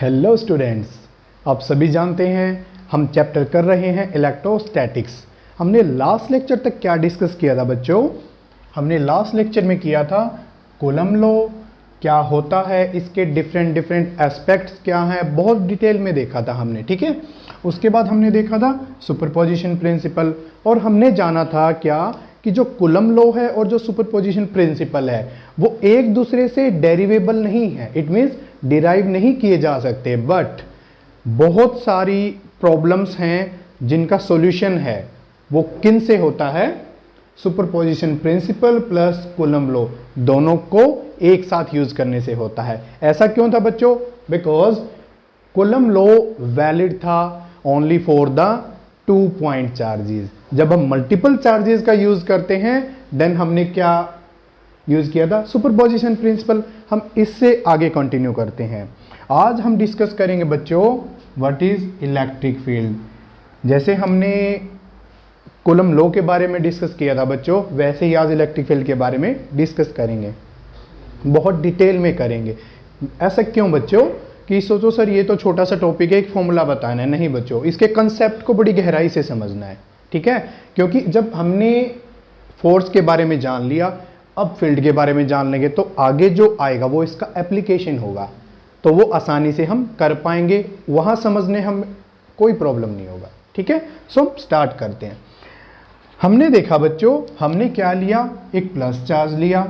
Hello students, आप सभी जानते हैं हम चैप्टर कर रहे हैं इलेक्ट्रोस्टैटिक्स। हमने लास्ट लेक्चर तक क्या डिस्कस किया था बच्चों? हमने लास्ट लेक्चर में किया था कूलम लॉ क्या होता है, इसके डिफरेंट एस्पेक्ट्स क्या हैं, बहुत डिटेल में देखा था हमने। ठीक है, उसके बाद हमने देखा था सुपरपोजिशन प्रिंसिपल, और हमने जाना था क्या कि जो कूलम लॉ है और जो सुपरपोजिशन प्रिंसिपल है वो एक दूसरे से डेरिवेबल नहीं है, इट मीन्स डिराइव नहीं किए जा सकते, बट बहुत सारी प्रॉब्लम्स हैं जिनका सॉल्यूशन है वो किन से होता है? Superposition principle plus coulomb law दोनों को एक साथ यूज करने से होता है। ऐसा क्यों था बच्चों? बिकॉज कूलम लॉ वैलिड था only for the 2 point charges. जब हम मल्टीपल चार्जेस का यूज करते हैं देन हमने क्या यूज किया था? Superposition principle. हम इससे आगे कंटिन्यू करते हैं। आज हम डिस्कस करेंगे बच्चों व्हाट इज इलेक्ट्रिक फील्ड। जैसे हमने कूलम लॉ के बारे में डिस्कस किया था बच्चों, वैसे ही आज इलेक्ट्रिक फील्ड के बारे में डिस्कस करेंगे, बहुत डिटेल में करेंगे। ऐसा क्यों बच्चों कि सोचो सर ये तो छोटा सा टॉपिक है, एक फॉर्मूला बताना है। नहीं बच्चों, इसके कंसेप्ट को बड़ी गहराई से समझना है। ठीक है, क्योंकि जब हमने फोर्स के बारे में जान लिया, अब फील्ड के बारे में जान लेंगे तो आगे जो आएगा वो इसका एप्लीकेशन होगा, तो वो आसानी से हम कर पाएंगे, वहां समझने हम कोई प्रॉब्लम नहीं होगा। ठीक है, सो स्टार्ट करते हैं। हमने देखा बच्चों, हमने क्या लिया? एक प्लस चार्ज लिया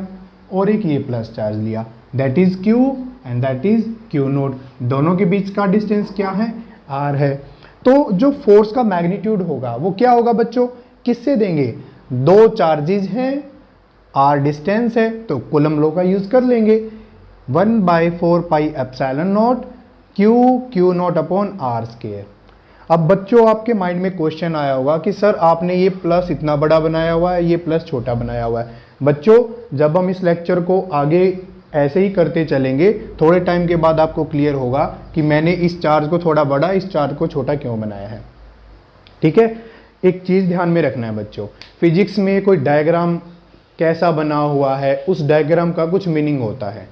और एक ये प्लस चार्ज लिया, that is Q and that is Q note. दोनों के बीच का डिस्टेंस क्या है? R है। तो जो फोर्स का मैग्नीट्यूड होगा वो क्या होगा बच्चों? किससे देंगे? दो चार्जेस हैं, R डिस्टेंस है, तो कूलम लॉ का यूज कर लेंगे। 1/4 pi epsilon not Q naught upon R square. अब बच्चों आपके माइंड में क्वेश्चन आया होगा कि सर आपने ये प्लस इतना बड़ा बनाया हुआ है, ये प्लस छोटा बनाया हुआ है। बच्चों जब हम इस लेक्चर को आगे ऐसे ही करते चलेंगे, थोड़े टाइम के बाद आपको क्लियर होगा कि मैंने इस चार्ज को थोड़ा बड़ा, इस चार्ज को छोटा क्यों बनाया है। ठीक है, एक चीज ध्यान में रखना है बच्चों, फिजिक्स में कोई डायग्राम कैसा बना हुआ है उस डायग्राम का कुछ मीनिंग होता है,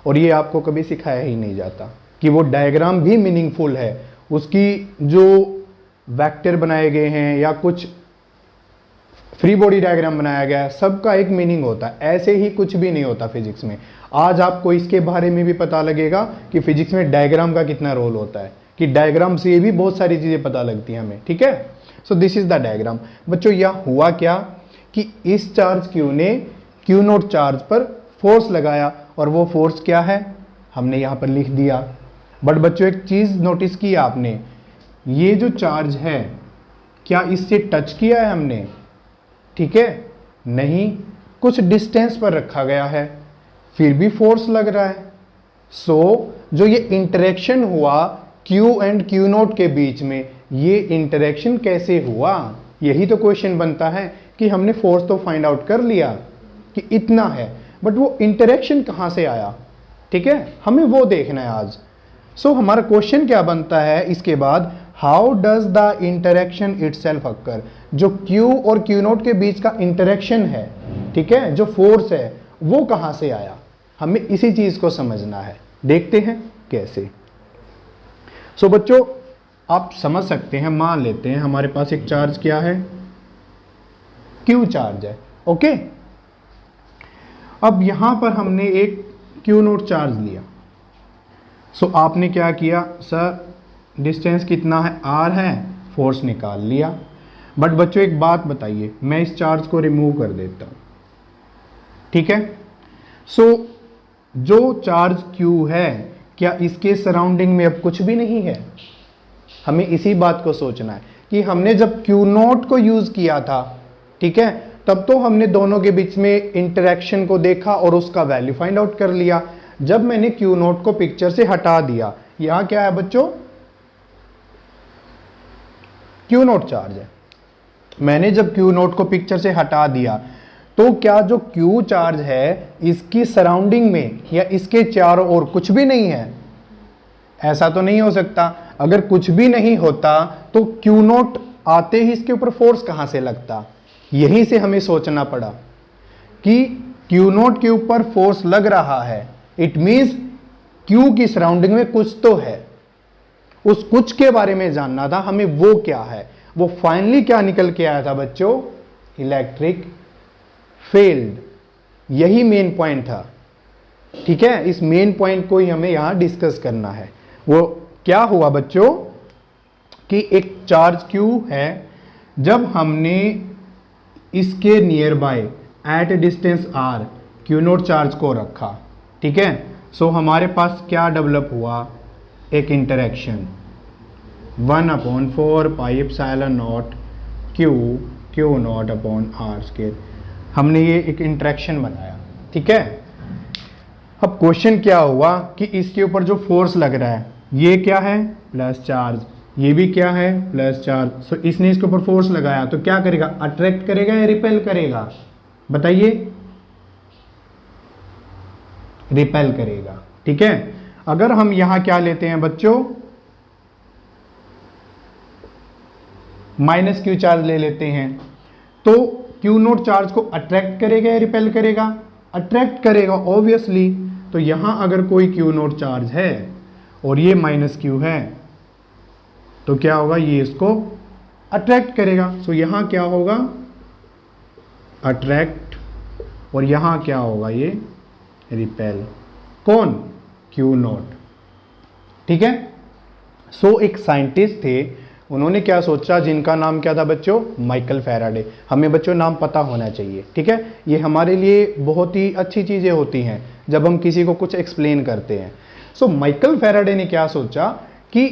और ये आपको कभी सिखाया ही नहीं जाता कि वो डायग्राम भी मीनिंगफुल है। उसकी जो वेक्टर बनाए गए हैं या कुछ फ्री बॉडी डायग्राम बनाया गया है, सबका एक मीनिंग होता है। ऐसे ही कुछ भी नहीं होता फिजिक्स में। आज आपको इसके बारे में भी पता लगेगा कि फिजिक्स में डायग्राम का कितना रोल होता है, कि डायग्राम से भी बहुत सारी चीजें पता लगती हैं हमें। ठीक है, so this is the diagram. बच्चों यह हुआ क्या कि इस चार्ज Q ने Q नोट चार्ज पर फोर्स लगाया, और वो फोर्स क्या है हमने यहां पर लिख दिया। बट बच्चों एक चीज नोटिस की आपने, ये जो चार्ज है क्या इससे टच किया है हमने? ठीक है, नहीं, कुछ डिस्टेंस पर रखा गया है, फिर भी फोर्स लग रहा है। सो जो ये इंटरेक्शन हुआ Q एंड Q नोट के बीच में, ये इंटरेक्शन कैसे हुआ? यही तो क्वेश्चन बनता है कि हमने फोर्स तो फाइंड आउट कर लिया कि इतना है, बट वो इंटरेक्शन कहां से आया? ठीक है, हमें वो देखना है आज। सो हमारा क्वेश्चन क्या बनता है इसके बाद? How does the interaction itself occur? जो Q और Q नोट के बीच का इंटरेक्शन है, ठीक है, जो फोर्स है वो कहां से आया? हमें इसी चीज को समझना है। देखते हैं कैसे। सो बच्चों आप समझ सकते हैं, मान लेते हैं हमारे पास एक चार्ज क्या है? Q चार्ज है। ओके, अब यहां पर हमने एक Q नोट चार्ज लिया। सो आपने क्या किया? सर डिस्टेंस कितना है? R है, फोर्स निकाल लिया। बट बच्चों एक बात बताइए, मैं इस चार्ज को रिमूव कर देता हूं। ठीक है, सो जो चार्ज Q है क्या इसके सराउंडिंग में अब कुछ भी नहीं है? हमें इसी बात को सोचना है कि हमने जब Q नोट को यूज किया था, ठीक है, तब तो हमने दोनों के बीच में इंटरेक्शन को देखा और उसका वैल्यू फाइंड आउट कर लिया। जब मैंने Q नोट को पिक्चर से हटा दिया, यहां क्या है बच्चों? Q नोट चार्ज है। मैंने जब Q नोट को पिक्चर से हटा दिया तो क्या जो Q चार्ज है इसकी सराउंडिंग में या इसके चारों ओर कुछ भी नहीं है? ऐसा तो नहीं हो सकता। अगर कुछ भी नहीं होता तो Q नोट आते ही इसके ऊपर फोर्स कहां से लगता? यहीं से हमें सोचना पड़ा कि Q नोट के ऊपर फोर्स लग रहा है, इट मींस Q की सराउंडिंग में कुछ तो है। उस कुछ के बारे में जानना था हमें, वो क्या है, वो फाइनली क्या निकल के आया था बच्चों, इलेक्ट्रिक फील्ड। यही मेन पॉइंट था, ठीक है। इस मेन पॉइंट को ही हमें यहां डिस्कस करना है। वो क्या हुआ बच्चों कि एक चार्ज Q है, जब हमने इसके near by at distance r Q note charge को रखा, ठीक है। सो हमारे पास क्या डेवलप हुआ, एक interaction 1/4 pi epsilon not Q naught upon r square. हमने ये एक इंटरेक्शन बनाया, ठीक है। अब क्वेश्चन क्या हुआ कि इसके ऊपर जो फोर्स लग रहा है ये क्या है, प्लस चार्ज, ये भी क्या है, प्लस चार्ज। सो इसने इसके ऊपर फोर्स लगाया तो क्या करेगा, अट्रैक्ट करेगा या रिपेल करेगा, बताइए, रिपेल करेगा, ठीक है। अगर हम यहां क्या लेते हैं बच्चों, माइनस Q चार्ज ले लेते हैं, तो Q नोट चार्ज को अट्रैक्ट करेगा या रिपेल करेगा, अट्रैक्ट करेगा ऑब्वियसली। तो यहां अगर कोई Q नोट चार्ज है और ये माइनस Q है तो क्या होगा, ये इसको अट्रैक्ट करेगा। सो यहां क्या होगा, अट्रैक्ट, और यहां क्या होगा, ये रिपेल। कौन, Q नोट, ठीक है। सो एक साइंटिस्ट थे, उन्होंने क्या सोचा, जिनका नाम क्या था बच्चों, माइकल फैराडे। हमें बच्चों नाम पता होना चाहिए, ठीक है। ये हमारे लिए बहुत ही अच्छी चीज़ें होती हैं जब हम किसी को कुछ एक्सप्लेन करते हैं। सो माइकल फैराडे ने क्या सोचा कि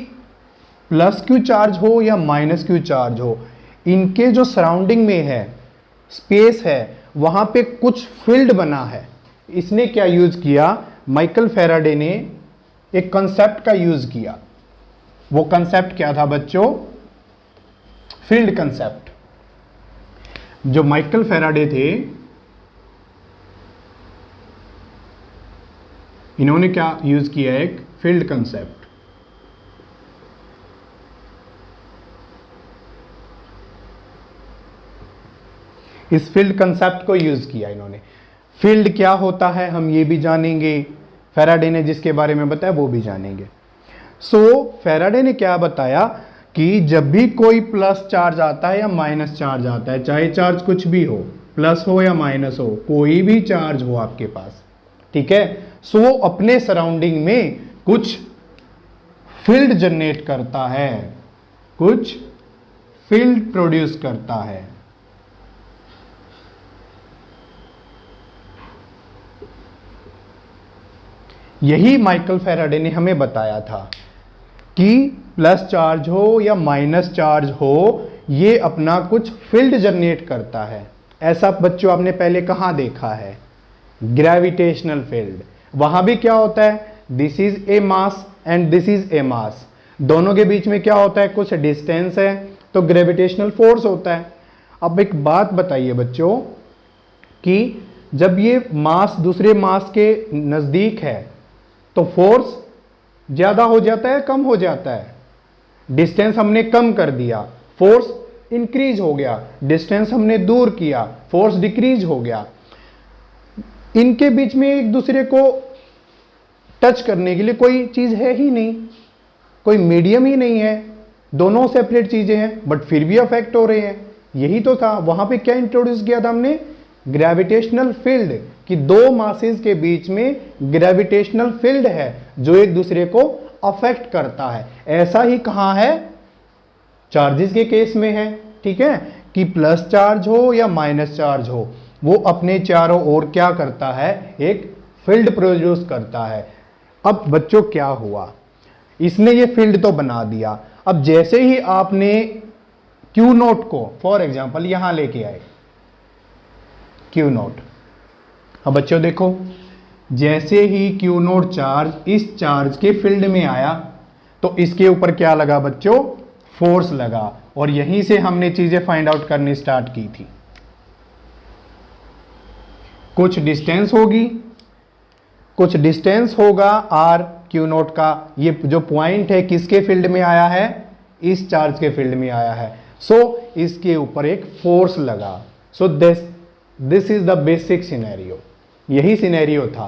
प्लस Q चार्ज हो या माइनस Q चार्ज हो, इनके जो सराउंडिंग में है, स्पेस है, वहाँ पे कुछ फील्ड बना है। इसने क्या यूज़ किया, माइकल फैराडे ने एक कंसेप्ट का यूज़ किया। वो कंसेप्ट क्या था बच्चों, फील्ड कंसेप्ट। जो माइकल फैराडे थे, इन्होंने क्या यूज किया, एक फील्ड कंसेप्ट। इस फील्ड कंसेप्ट को यूज किया इन्होंने। फील्ड क्या होता है हम ये भी जानेंगे, फैराडे ने जिसके बारे में बताया वो भी जानेंगे। सो फैराडे ने क्या बताया कि जब भी कोई प्लस चार्ज आता है या माइनस चार्ज आता है, चाहे चार्ज कुछ भी हो, प्लस हो या माइनस हो, कोई भी चार्ज हो आपके पास, ठीक है, सो वो अपने सराउंडिंग में कुछ फील्ड जनरेट करता है, कुछ फील्ड प्रोड्यूस करता है। यही माइकल फैराडे ने हमें बताया था कि प्लस चार्ज हो या माइनस चार्ज हो, ये अपना कुछ फील्ड जनरेट करता है। ऐसा बच्चों आपने पहले कहाँ देखा है, ग्रेविटेशनल फील्ड। वहां भी क्या होता है, this is a mass and this is a mass, दोनों के बीच में क्या होता है, कुछ डिस्टेंस है, तो ग्रेविटेशनल फोर्स होता है। अब एक बात बताइए बच्चों कि जब ये मास दूसरे मास के नजदीक है तो फोर्स ज्यादा हो जाता है, कम हो जाता है, डिस्टेंस हमने कम कर दिया, फोर्स इंक्रीज हो गया, डिस्टेंस हमने दूर किया, फोर्स डिक्रीज हो गया। इनके बीच में एक दूसरे को टच करने के लिए कोई चीज है ही नहीं, कोई मीडियम ही नहीं है, दोनों सेपरेट चीजें हैं बट फिर भी अफेक्ट हो रहे हैं। यही तो था, वहां पे क्या इंट्रोड्यूस किया था हमने, ग्रेविटेशनल फील्ड, कि दो मासेस के बीच में ग्रेविटेशनल फील्ड है जो एक दूसरे को अफेक्ट करता है। ऐसा ही कहां है, चार्जेस के केस में है, ठीक है, कि प्लस चार्ज हो या माइनस चार्ज हो, वो अपने चारों ओर क्या करता है, एक फील्ड प्रोड्यूस करता है। अब बच्चों क्या हुआ, इसने ये फील्ड तो बना दिया। अब जैसे ही आपने Q नोट को फॉर एग्जांपल यहां लेके आए, Q नोट, अब बच्चों देखो, जैसे ही Q नोट चार्ज इस चार्ज के फील्ड में आया तो इसके ऊपर क्या लगा बच्चों, फोर्स लगा, और यहीं से हमने चीजें फाइंड आउट करनी स्टार्ट की थी। कुछ डिस्टेंस होगी, कुछ डिस्टेंस होगा r Q नोट का, ये जो पॉइंट है किसके फील्ड में आया है, इस चार्ज के फील्ड में आया है। सो इसके ऊपर एक फोर्स लगा। So this is the basic scenario. यही सिनेरियो था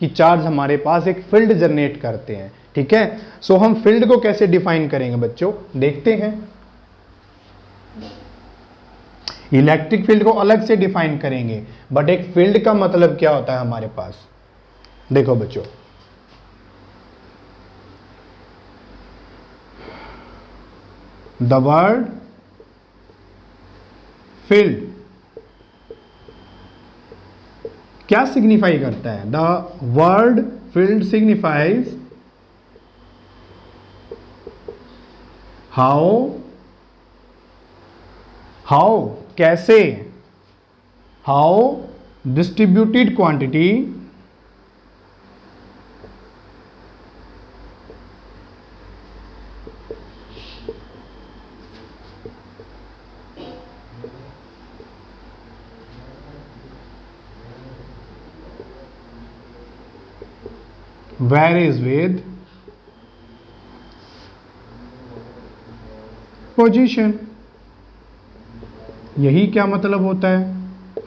कि चार्ज हमारे पास एक फील्ड जनरेट करते हैं, ठीक है। सो हम फील्ड को कैसे डिफाइन करेंगे बच्चों, देखते हैं। इलेक्ट्रिक फील्ड को अलग से डिफाइन करेंगे, बट एक फील्ड का मतलब क्या होता है हमारे पास, देखो बच्चों, द वर्ड फील्ड क्या सिग्निफाई करता है, the word field signifies how कैसे, how distributed quantity varies with position. यही क्या मतलब होता है,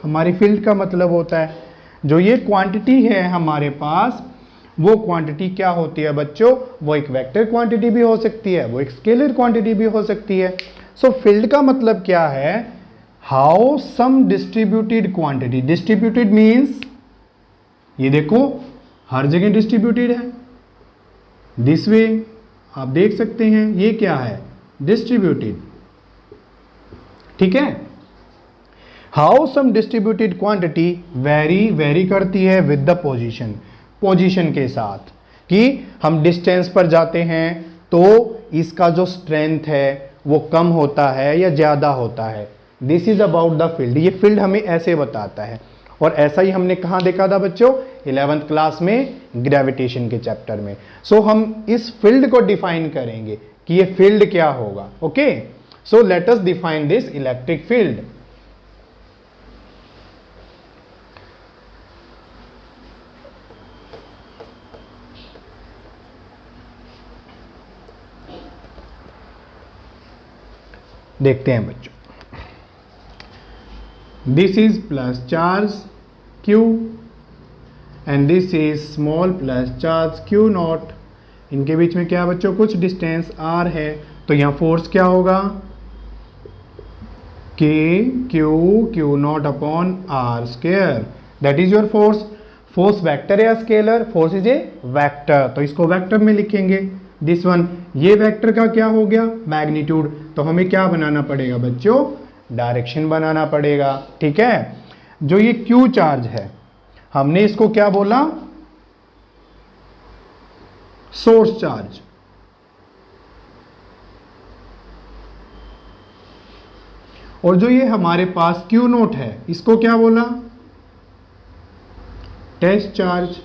हमारी फील्ड का मतलब होता है। जो ये क्वांटिटी है हमारे पास, वो क्वांटिटी क्या होती है बच्चों, वो एक वेक्टर क्वांटिटी भी हो सकती है, वो एक स्केलर क्वांटिटी भी हो सकती है। सो फील्ड का मतलब क्या है, how some distributed quantity, distributed means ये देखो हर जगह डिस्ट्रीब्यूटेड है, दिस वे आप देख सकते हैं, ये क्या है, डिस्ट्रीब्यूटेड, ठीक है। How some distributed quantity vary करती है विद द पोजीशन, पोजीशन के साथ, कि हम डिस्टेंस पर जाते हैं तो इसका जो स्ट्रेंथ है वो कम होता है या ज़्यादा होता है। This is about the field, ये फील्ड हमें ऐसे बताता है। और ऐसा ही हमने कहाँ देखा था बच्चों, 11th क्लास में ग्रेविटेशन के चैप्टर में। सो हम इस फील्ड को डिफाइन करेंगे कि ये फील्ड क्या होगा। Okay, so let us define this electric field. देखते हैं बच्चों, this is plus charge Q and this is small plus charge Q not. इनके बीच में क्या बच्चों, कुछ डिस्टेंस R है, तो यहाँ फोर्स क्या होगा, K Q naught upon R square, that is your force. Force vector या scalar, force is a vector, तो इसको वेक्टर में लिखेंगे। दिस वन, ये वेक्टर का क्या हो गया, मैग्नीट्यूड, तो हमें क्या बनाना पड़ेगा बच्चों, डायरेक्शन बनाना पड़ेगा, ठीक है। जो ये Q चार्ज है, हमने इसको क्या बोला, सोर्स चार्ज। और जो ये हमारे पास Q नोट है, इसको क्या बोला, टेस्ट चार्ज।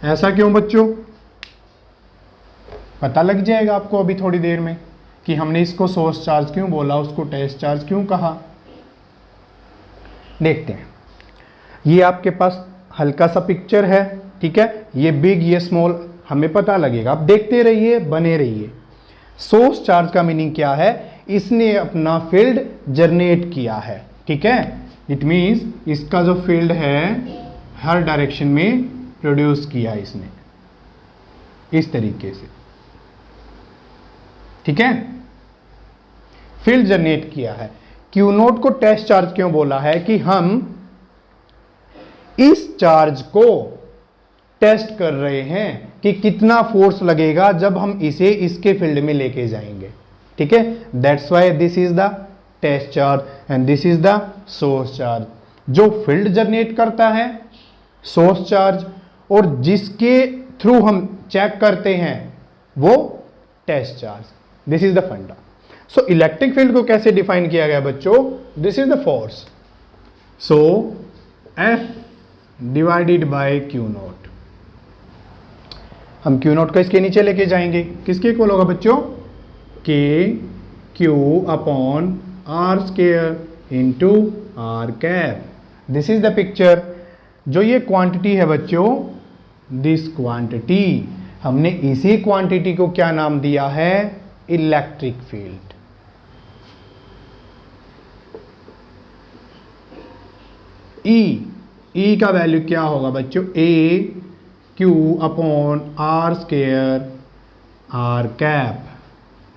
ऐसा क्यों बच्चों, पता लग जाएगा आपको अभी थोड़ी देर में कि हमने इसको सोर्स चार्ज क्यों बोला, उसको टेस्ट चार्ज क्यों कहा। देखते हैं, ये आपके पास हल्का सा पिक्चर है, ठीक है, ये बिग ये स्मॉल हमें पता लगेगा, आप देखते रहिए, बने रहिए। सोर्स चार्ज का मीनिंग क्या है, इसने अपना फील्ड जनरेट किया है, ठीक है। इट मीन्स इसका जो फील्ड है हर डायरेक्शन में प्रोड्यूस किया इसने, इस तरीके से, ठीक है, फील्ड जनरेट किया है। Q नोट को टेस्ट चार्ज क्यों बोला है, कि हम इस चार्ज को टेस्ट कर रहे हैं कि कितना फोर्स लगेगा जब हम इसे इसके फील्ड में लेके जाएंगे, ठीक है। That's why this is the test charge and this is the source charge. जो फील्ड जनरेट करता है सोर्स चार्ज, और जिसके थ्रू हम चेक करते हैं वो test charge. This is the funda. So electric field को कैसे डिफाइन किया गया बच्चों, this is the force, so F divided by Q note. हम Q नोट को इसके नीचे लेके जाएंगे, किसके इक्वल होगा बच्चों, K Q upon R square into R cap. This is the picture. जो ये क्वांटिटी है बच्चों, दिस क्वांटिटी, हमने इसी क्वांटिटी को क्या नाम दिया है, इलेक्ट्रिक फील्ड। E ई का वैल्यू क्या होगा बच्चों, a Q upon are square are cap,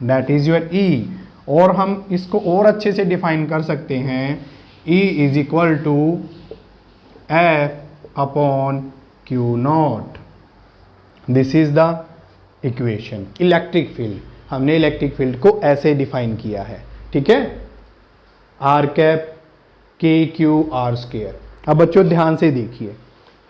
that is your E. और हम इसको और अच्छे से डिफाइन कर सकते हैं, E is equal to F upon q naught. This is the equation. Electric field, हमने इलेक्ट्रिक फील्ड को ऐसे डिफाइन किया है, ठीक है, r cap k q r square. अब बच्चों ध्यान से देखिए,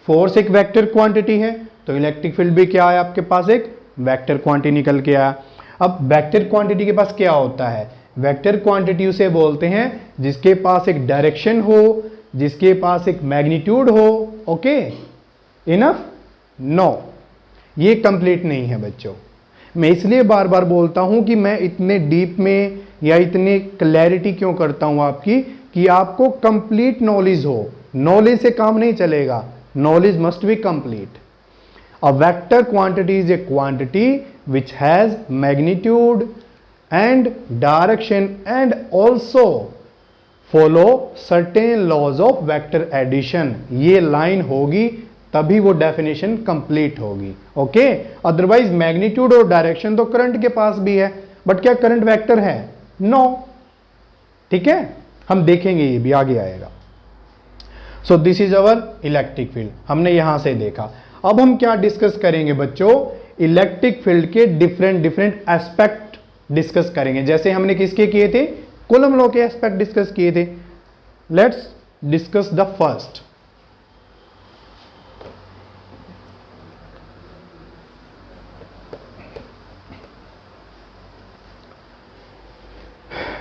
फोर्स एक वेक्टर क्वांटिटी है, तो इलेक्ट्रिक फील्ड भी क्या है आपके पास, एक वेक्टर क्वांटिटी निकल के आया। अब वेक्टर क्वांटिटी के पास क्या होता है, वेक्टर क्वांटिटी उसे बोलते हैं जिसके पास एक डायरेक्शन हो, जिसके पास एक मैग्नीट्यूड हो। Okay, enough? नो, ये कंप्लीट नहीं है बच्चों। मैं इसलिए बार बार बोलता हूं कि मैं इतने डीप में या इतने क्लैरिटी क्यों करता हूं आपकी, कि आपको कंप्लीट नॉलेज हो। नॉलेज से काम नहीं चलेगा, knowledge must be complete. A vector quantity is a quantity which has magnitude and direction and also follow certain laws of vector addition। ये लाइन होगी तभी वो डेफिनेशन कंप्लीट होगी। ओके, अदरवाइज मैग्नीट्यूड और डायरेक्शन तो करंट के पास भी है, बट क्या करंट वेक्टर है? नो। ठीक है, हम देखेंगे, ये भी आगे आएगा। So this is our electric field, हमने यहां से देखा। अब हम क्या डिस्कस करेंगे बच्चों, इलेक्ट्रिक फील्ड के डिफरेंट एस्पेक्ट डिस्कस करेंगे। जैसे हमने किसके किए थे, कूलम लॉ के एस्पेक्ट डिस्कस किए थे। Let's discuss the first.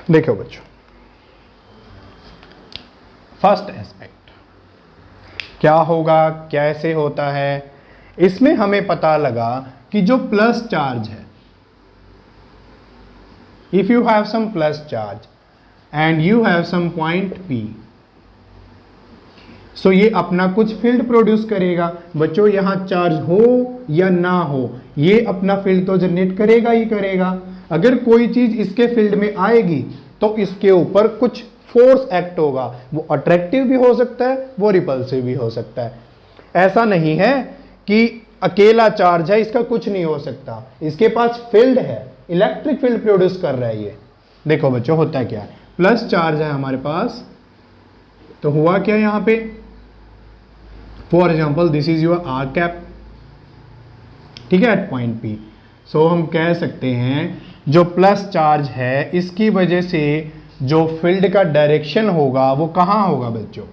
देखो बच्चों, फर्स्ट एस्पेक्ट क्या होगा, कैसे होता है। इसमें हमें पता लगा कि जो प्लस चार्ज है, if you have some plus charge and you have some point P, so ये अपना कुछ फील्ड प्रोड्यूस करेगा। बच्चों यहां चार्ज हो या ना हो, ये अपना फील्ड तो जनरेट करेगा ही करेगा। अगर कोई चीज इसके फील्ड में आएगी तो इसके ऊपर कुछ फोर्स एक्ट होगा, वो अट्रैक्टिव भी हो सकता है, वो रिपल्सिव भी हो सकता है। ऐसा नहीं है कि अकेला चार्ज है, इसका कुछ नहीं हो सकता, इसके पास फील्ड है, इलेक्ट्रिक फील्ड प्रोड्यूस कर रहा है ये। देखो बच्चों होता है क्या है, प्लस चार्ज है हमारे पास, तो हुआ क्या यहां पे, for example this is your r cap, ठीक है, एट पॉइंट P। सो हम कह सकते हैं जो प्लस चार्ज है इसकी वजह से जो फील्ड का डायरेक्शन होगा वो कहां होगा बच्चों,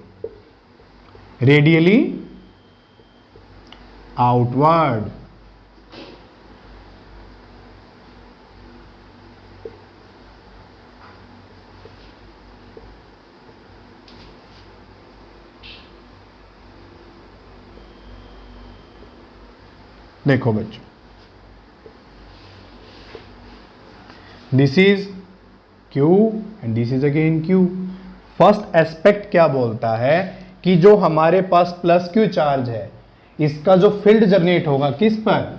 रेडियली आउटवर्ड। देखो बच्चों, this is Q and this is again Q। First aspect क्या बोलता है कि जो हमारे पास प्लस Q चार्ज है, इसका जो फील्ड जनरेट होगा किस पर,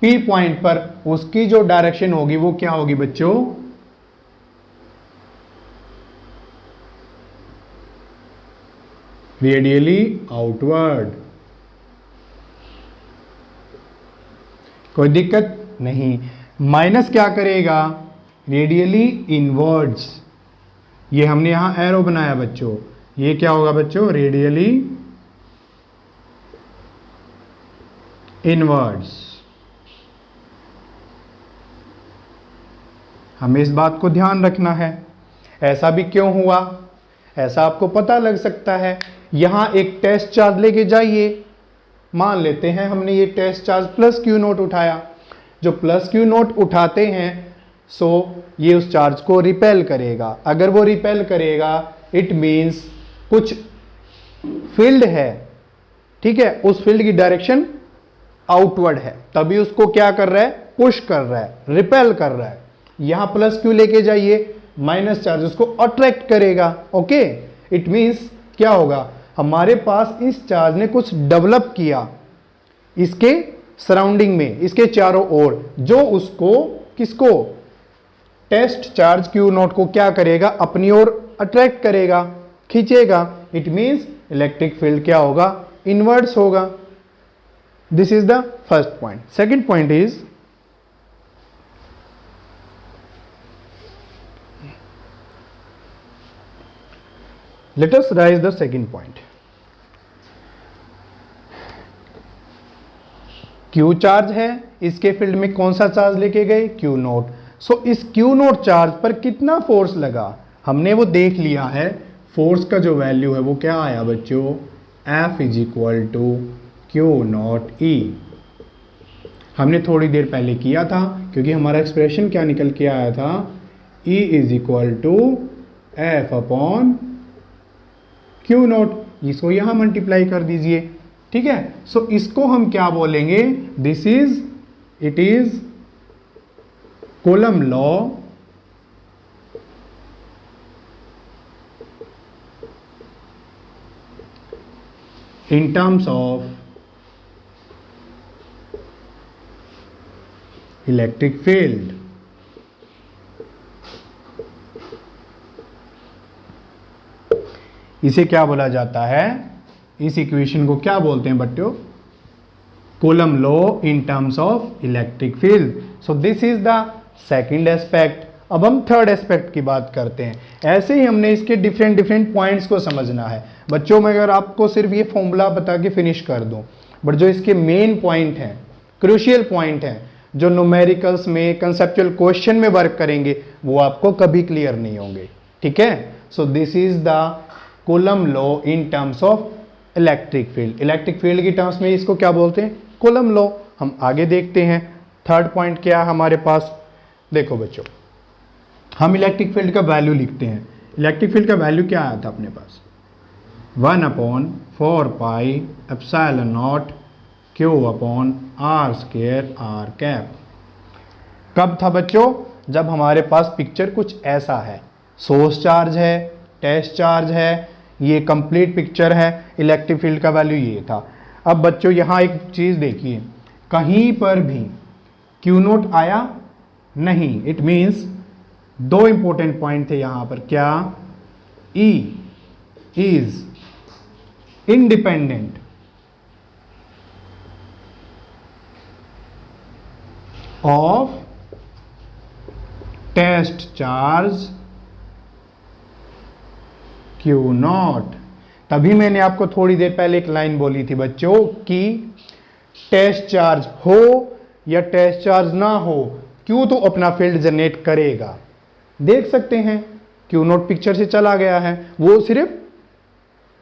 P पॉइंट पर, उसकी जो डायरेक्शन होगी वो क्या होगी बच्चों, रेडियली आउटवर्ड। कोई दिक्कत नहीं। माइनस क्या करेगा, रेडियली इनवर्ड्स। ये हमने यहां एरो बनाया बच्चों, ये क्या होगा बच्चों, रेडियली इनवर्ड्स। हमें इस बात को ध्यान रखना है। ऐसा भी क्यों हुआ, ऐसा आपको पता लग सकता है। यहां एक टेस्ट चार्ज लेके जाइए, मान लेते हैं हमने ये test charge plus Q naught उठाया। जो प्लस Q नोट उठाते हैं सो ये उस चार्ज को रिपेल करेगा। अगर वो रिपेल करेगा इट मीन्स कुछ फील्ड है, ठीक है, उस फील्ड की डायरेक्शन आउटवर्ड है, तभी उसको क्या कर रहा है, पुश कर रहा है, रिपेल कर रहा है। यहां प्लस Q लेके जाइए, माइनस चार्ज उसको अट्रैक्ट करेगा। ओके, इट मीन्स क्या होगा, हमारे पास इस चार्ज ने कुछ डेवलप किया इसके सराउंडिंग में, इसके चारों ओर, जो उसको किसको, टेस्ट चार्ज Q नोट को क्या करेगा, अपनी ओर अट्रैक्ट करेगा, खींचेगा। इट मीन्स इलेक्ट्रिक फील्ड क्या होगा, इनवर्स होगा। This is the first point. Second point is, let us raise the second point. Q charge है, इसके फील्ड में कौन सा चार्ज लेके गए, Q नोट। सो इस Q नोट चार्ज पर कितना फोर्स लगा, हमने वो देख लिया है। फोर्स का जो वैल्यू है वो क्या आया बच्चों, F is equal to Q naught E। हमने थोड़ी देर पहले किया था, क्योंकि हमारा एक्सप्रेशन क्या निकल के आया था, E is equal to F upon Q naught. इसको यहां मल्टीप्लाई कर दीजिए, ठीक है। सो इसको हम क्या बोलेंगे, this is, it is coulomb law in terms of electric field। इसे क्या बोला जाता है, इस इक्वेशन को क्या बोलते हैं बच्चों, coulomb law in terms of electric field. So this is the second aspect. अब हम थर्ड एस्पेक्ट की बात करते हैं। ऐसे ही हमने इसके डिफरेंट पॉइंट्स को समझना है बच्चों। मैं अगर आपको सिर्फ ये फॉर्मूला बता के फिनिश कर दूं, बट जो इसके मेन पॉइंट हैं, क्रूशियल पॉइंट हैं, जो न्यूमेरिकल्स में, कंसेप्चुअल क्वेश्चन में वर्क करेंगे, वो आपको कभी क्लियर नहीं होंगे, ठीक है। So this is the coulomb law in terms of electric field. Electric field की टर्म्स में इसको क्या बोलते हैं, कूलम लॉ। हम आगे देखते हैं थर्ड पॉइंट क्या है हमारे पास। देखो बच्चों, हम इलेक्ट्रिक फील्ड का वैल्यू लिखते हैं। इलेक्ट्रिक फील्ड का वैल्यू क्या आया था अपने पास, 1/4 pi epsilon not Q upon R square R cap. कब था बच्चों, जब हमारे पास पिक्चर कुछ ऐसा है, सोर्स चार्ज है, टेस्ट चार्ज है, ये कंप्लीट पिक्चर है, इलेक्ट्रिक फील्ड का वैल्यू ये था। अब बच्चों यहाँ एक चीज़ देखिए, कहीं पर भी Q नोट आया नहीं। इट मीन्स दो इंपॉर्टेंट पॉइंट थे यहाँ पर, क्या, E is independent of test charge Q naught. तभी मैंने आपको थोड़ी देर पहले एक लाइन बोली थी बच्चों कि टेस्ट चार्ज हो या टेस्ट चार्ज ना हो, Q तो अपना फील्ड जनरेट करेगा। देख सकते हैं Q नोट पिक्चर से चला गया है, वो सिर्फ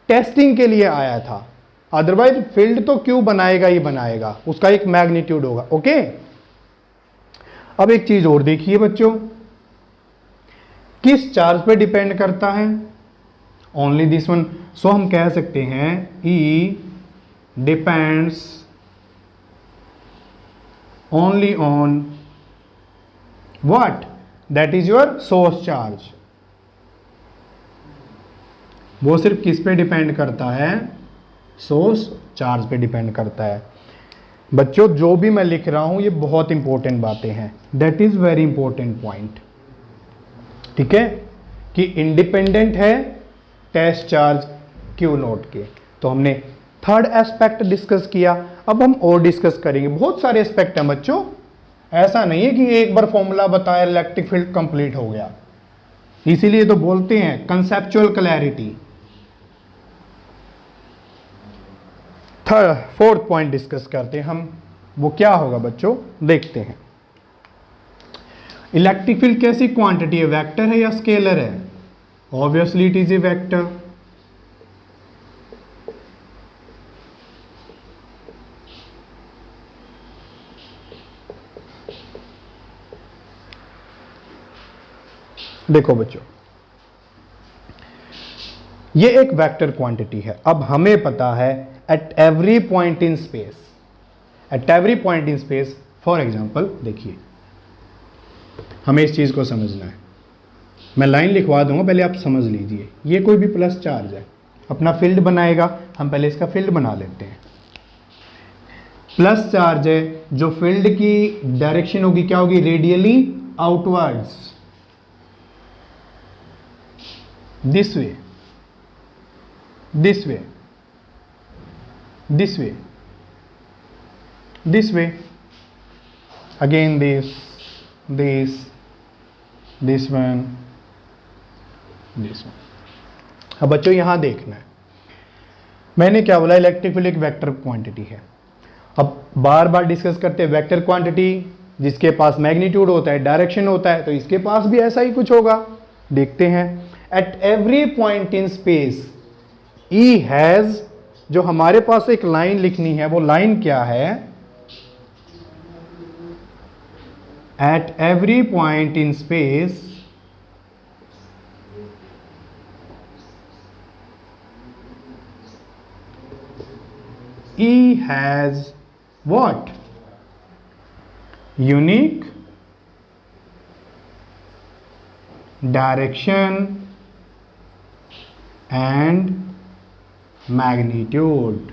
टेस्टिंग के लिए आया था, अदरवाइज फील्ड तो Q बनाएगा ही बनाएगा, उसका एक मैग्नीट्यूड होगा, ओके। अब एक चीज और देखिए बच्चों, किस चार्ज पे डिपेंड करता है, ओनली दिस वन। सो हम कह सकते हैं E depends only on what, that is your source charge. वो सिर्फ किस पे डिपेंड करता है, सोर्स चार्ज पे डिपेंड करता है। बच्चों जो भी मैं लिख रहा हूं ये बहुत इंपॉर्टेंट बातें हैं, that is very important point, ठीक है, कि इंडिपेंडेंट है टेस्ट चार्ज Q नोट के। तो हमने थर्ड एस्पेक्ट डिस्कस किया। अब हम और डिस्कस करेंगे, बहुत सारे एस्पेक्ट हैं बच्चों, ऐसा नहीं है कि एक बार फॉर्मूला बताया इलेक्ट्रिक फील्ड कंप्लीट हो गया। इसीलिए तो बोलते हैं conceptual clarity. Third fourth point discuss करते हैं हम, वो क्या होगा बच्चों, देखते हैं। इलेक्ट्रिक फील्ड कैसी क्वांटिटी है, वेक्टर है या स्केलर है? Obviously it is a vector. देखो बच्चों, ये एक वेक्टर क्वांटिटी है। अब हमें पता है at every point in space, at every point in space, for example देखिए, हमें इस चीज को समझना है। मैं लाइन लिखवा दूंगा, पहले आप समझ लीजिए। ये कोई भी प्लस चार्ज है, अपना फील्ड बनाएगा, हम पहले इसका फील्ड बना लेते हैं। प्लस चार्ज है, जो फील्ड की डायरेक्शन होगी क्या होगी, radially outwards, this way, this way. this way, this way, again this one, this one। अब बच्चों यहां देखना है, मैंने क्या बोला, इलेक्ट्रिक फील्ड एक वेक्टर क्वांटिटी है। अब बार बार डिस्कस करते हैं, वेक्टर क्वांटिटी जिसके पास मैग्नीट्यूड होता है, डायरेक्शन होता है, तो इसके पास भी ऐसा ही कुछ होगा। देखते हैं, at every point in space E has, जो हमारे पास एक लाइन लिखनी है, वो लाइन क्या है, at every point in space E has what? Unique direction and magnitude।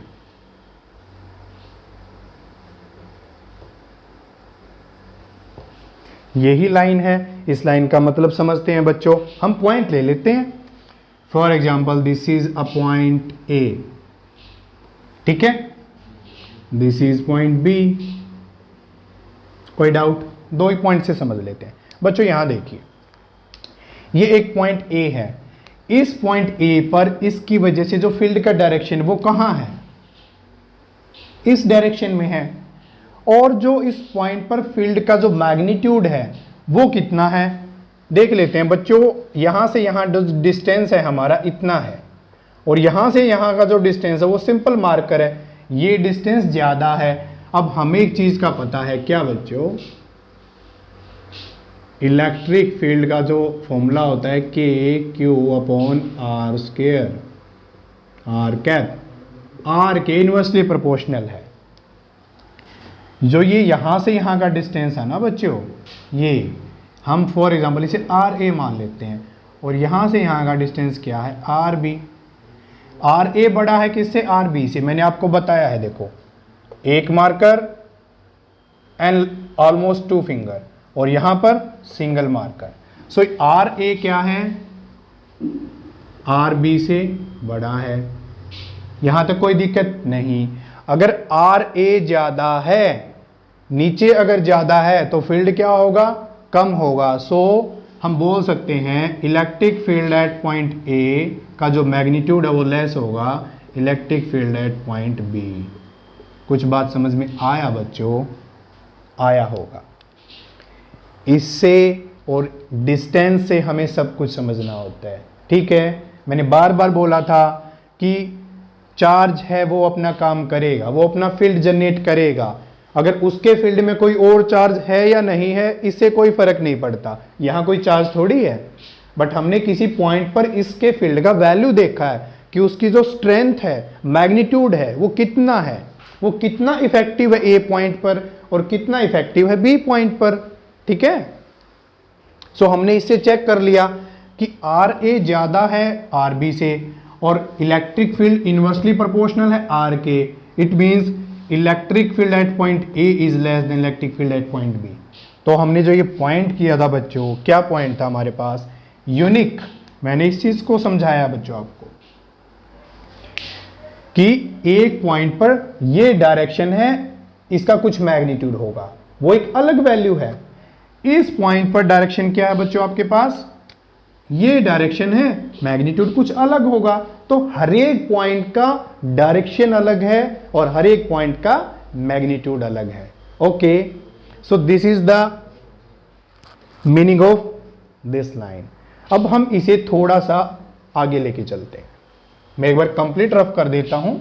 यही लाइन है। इस लाइन का मतलब समझते हैं बच्चों, हम पॉइंट ले लेते हैं। For example this is a point A, ठीक है, दिस इज पॉइंट बी। कोई डाउट? दो ही पॉइंट से समझ लेते हैं बच्चों। यहां देखिए, ये एक पॉइंट ए है, इस पॉइंट ए पर इसकी वजह से जो फील्ड का डायरेक्शन वो कहां है, इस डायरेक्शन में है, और जो इस पॉइंट पर फील्ड का जो मैग्नीट्यूड है वो कितना है, देख लेते हैं बच्चों। यहां से यहां जो डिस्टेंस है हमारा इतना है, और यहां से यहां का जो डिस्टेंस है वो सिंपल मार्कर है, ये डिस्टेंस ज्यादा है। अब हमें एक चीज का पता है, क्या बच्चों, इलेक्ट्रिक फील्ड का जो फॉर्मूला होता है k q upon are square, are cap, r के इनवर्सली प्रोपोर्शनल है। जो ये यहां से यहां का डिस्टेंस है ना बच्चों, ये हम फॉर एग्जांपल इसे आर ए मान लेते हैं, और यहां से यहां का डिस्टेंस क्या है, आर बी। आर ए बड़ा है किससे, आर बी से, मैंने आपको बताया है। देखो, एक मार्कर एंड ऑलमोस्ट 2 फिंगर, और यहां पर single marker. So R A क्या है, आर बी से बड़ा है। यहां तक कोई दिक्कत नहीं। अगर आर ए ज्यादा है, नीचे अगर ज्यादा है, तो फील्ड क्या होगा, कम होगा। सो हम बोल सकते हैं electric field at point A का जो मैग्नीट्यूड है वो लेस होगा electric field at point B. कुछ बात समझ में आया बच्चों? आया होगा। इससे और डिस्टेंस से हमें सब कुछ समझना होता है, ठीक है। मैंने बार बार बोला था कि चार्ज है वो अपना काम करेगा, वो अपना फील्ड जनरेट करेगा। अगर उसके फील्ड में कोई और चार्ज है या नहीं है, इससे कोई फर्क नहीं पड़ता। यहां कोई चार्ज थोड़ी है, बट हमने किसी पॉइंट पर इसके फील्ड का वैल्यू देखा है कि उसकी जो स्ट्रेंथ है, मैग्नीट्यूड है, वो कितना है, वो कितना इफेक्टिव है ए पॉइंट पर और कितना इफेक्टिव है बी पॉइंट पर, ठीक है। सो हमने इससे चेक कर लिया कि आर ए ज्यादा है आर बी से, और इलेक्ट्रिक फील्ड इनवर्सली प्रोपोर्शनल है आर के। It means electric field at point A is less than electric field at point B. तो हमने जो ये पॉइंट किया था बच्चों, क्या पॉइंट था हमारे पास, यूनिक। मैंने इस चीज को समझाया बच्चों आपको कि एक पॉइंट पर ये डायरेक्शन है, इसका कुछ मैग्नीट्यूड होगा, वो एक अलग वैल्यू है। इस पॉइंट पर डायरेक्शन क्या है बच्चों आपके पास, ये डायरेक्शन है, मैग्नीट्यूड कुछ अलग होगा। तो हर एक पॉइंट का डायरेक्शन अलग है और हर एक पॉइंट का मैग्नीट्यूड अलग है। Okay, so this is the meaning of this line. अब हम इसे थोड़ा सा आगे लेके चलते हैं। मैं एक बार कंप्लीट रफ कर देता हूं।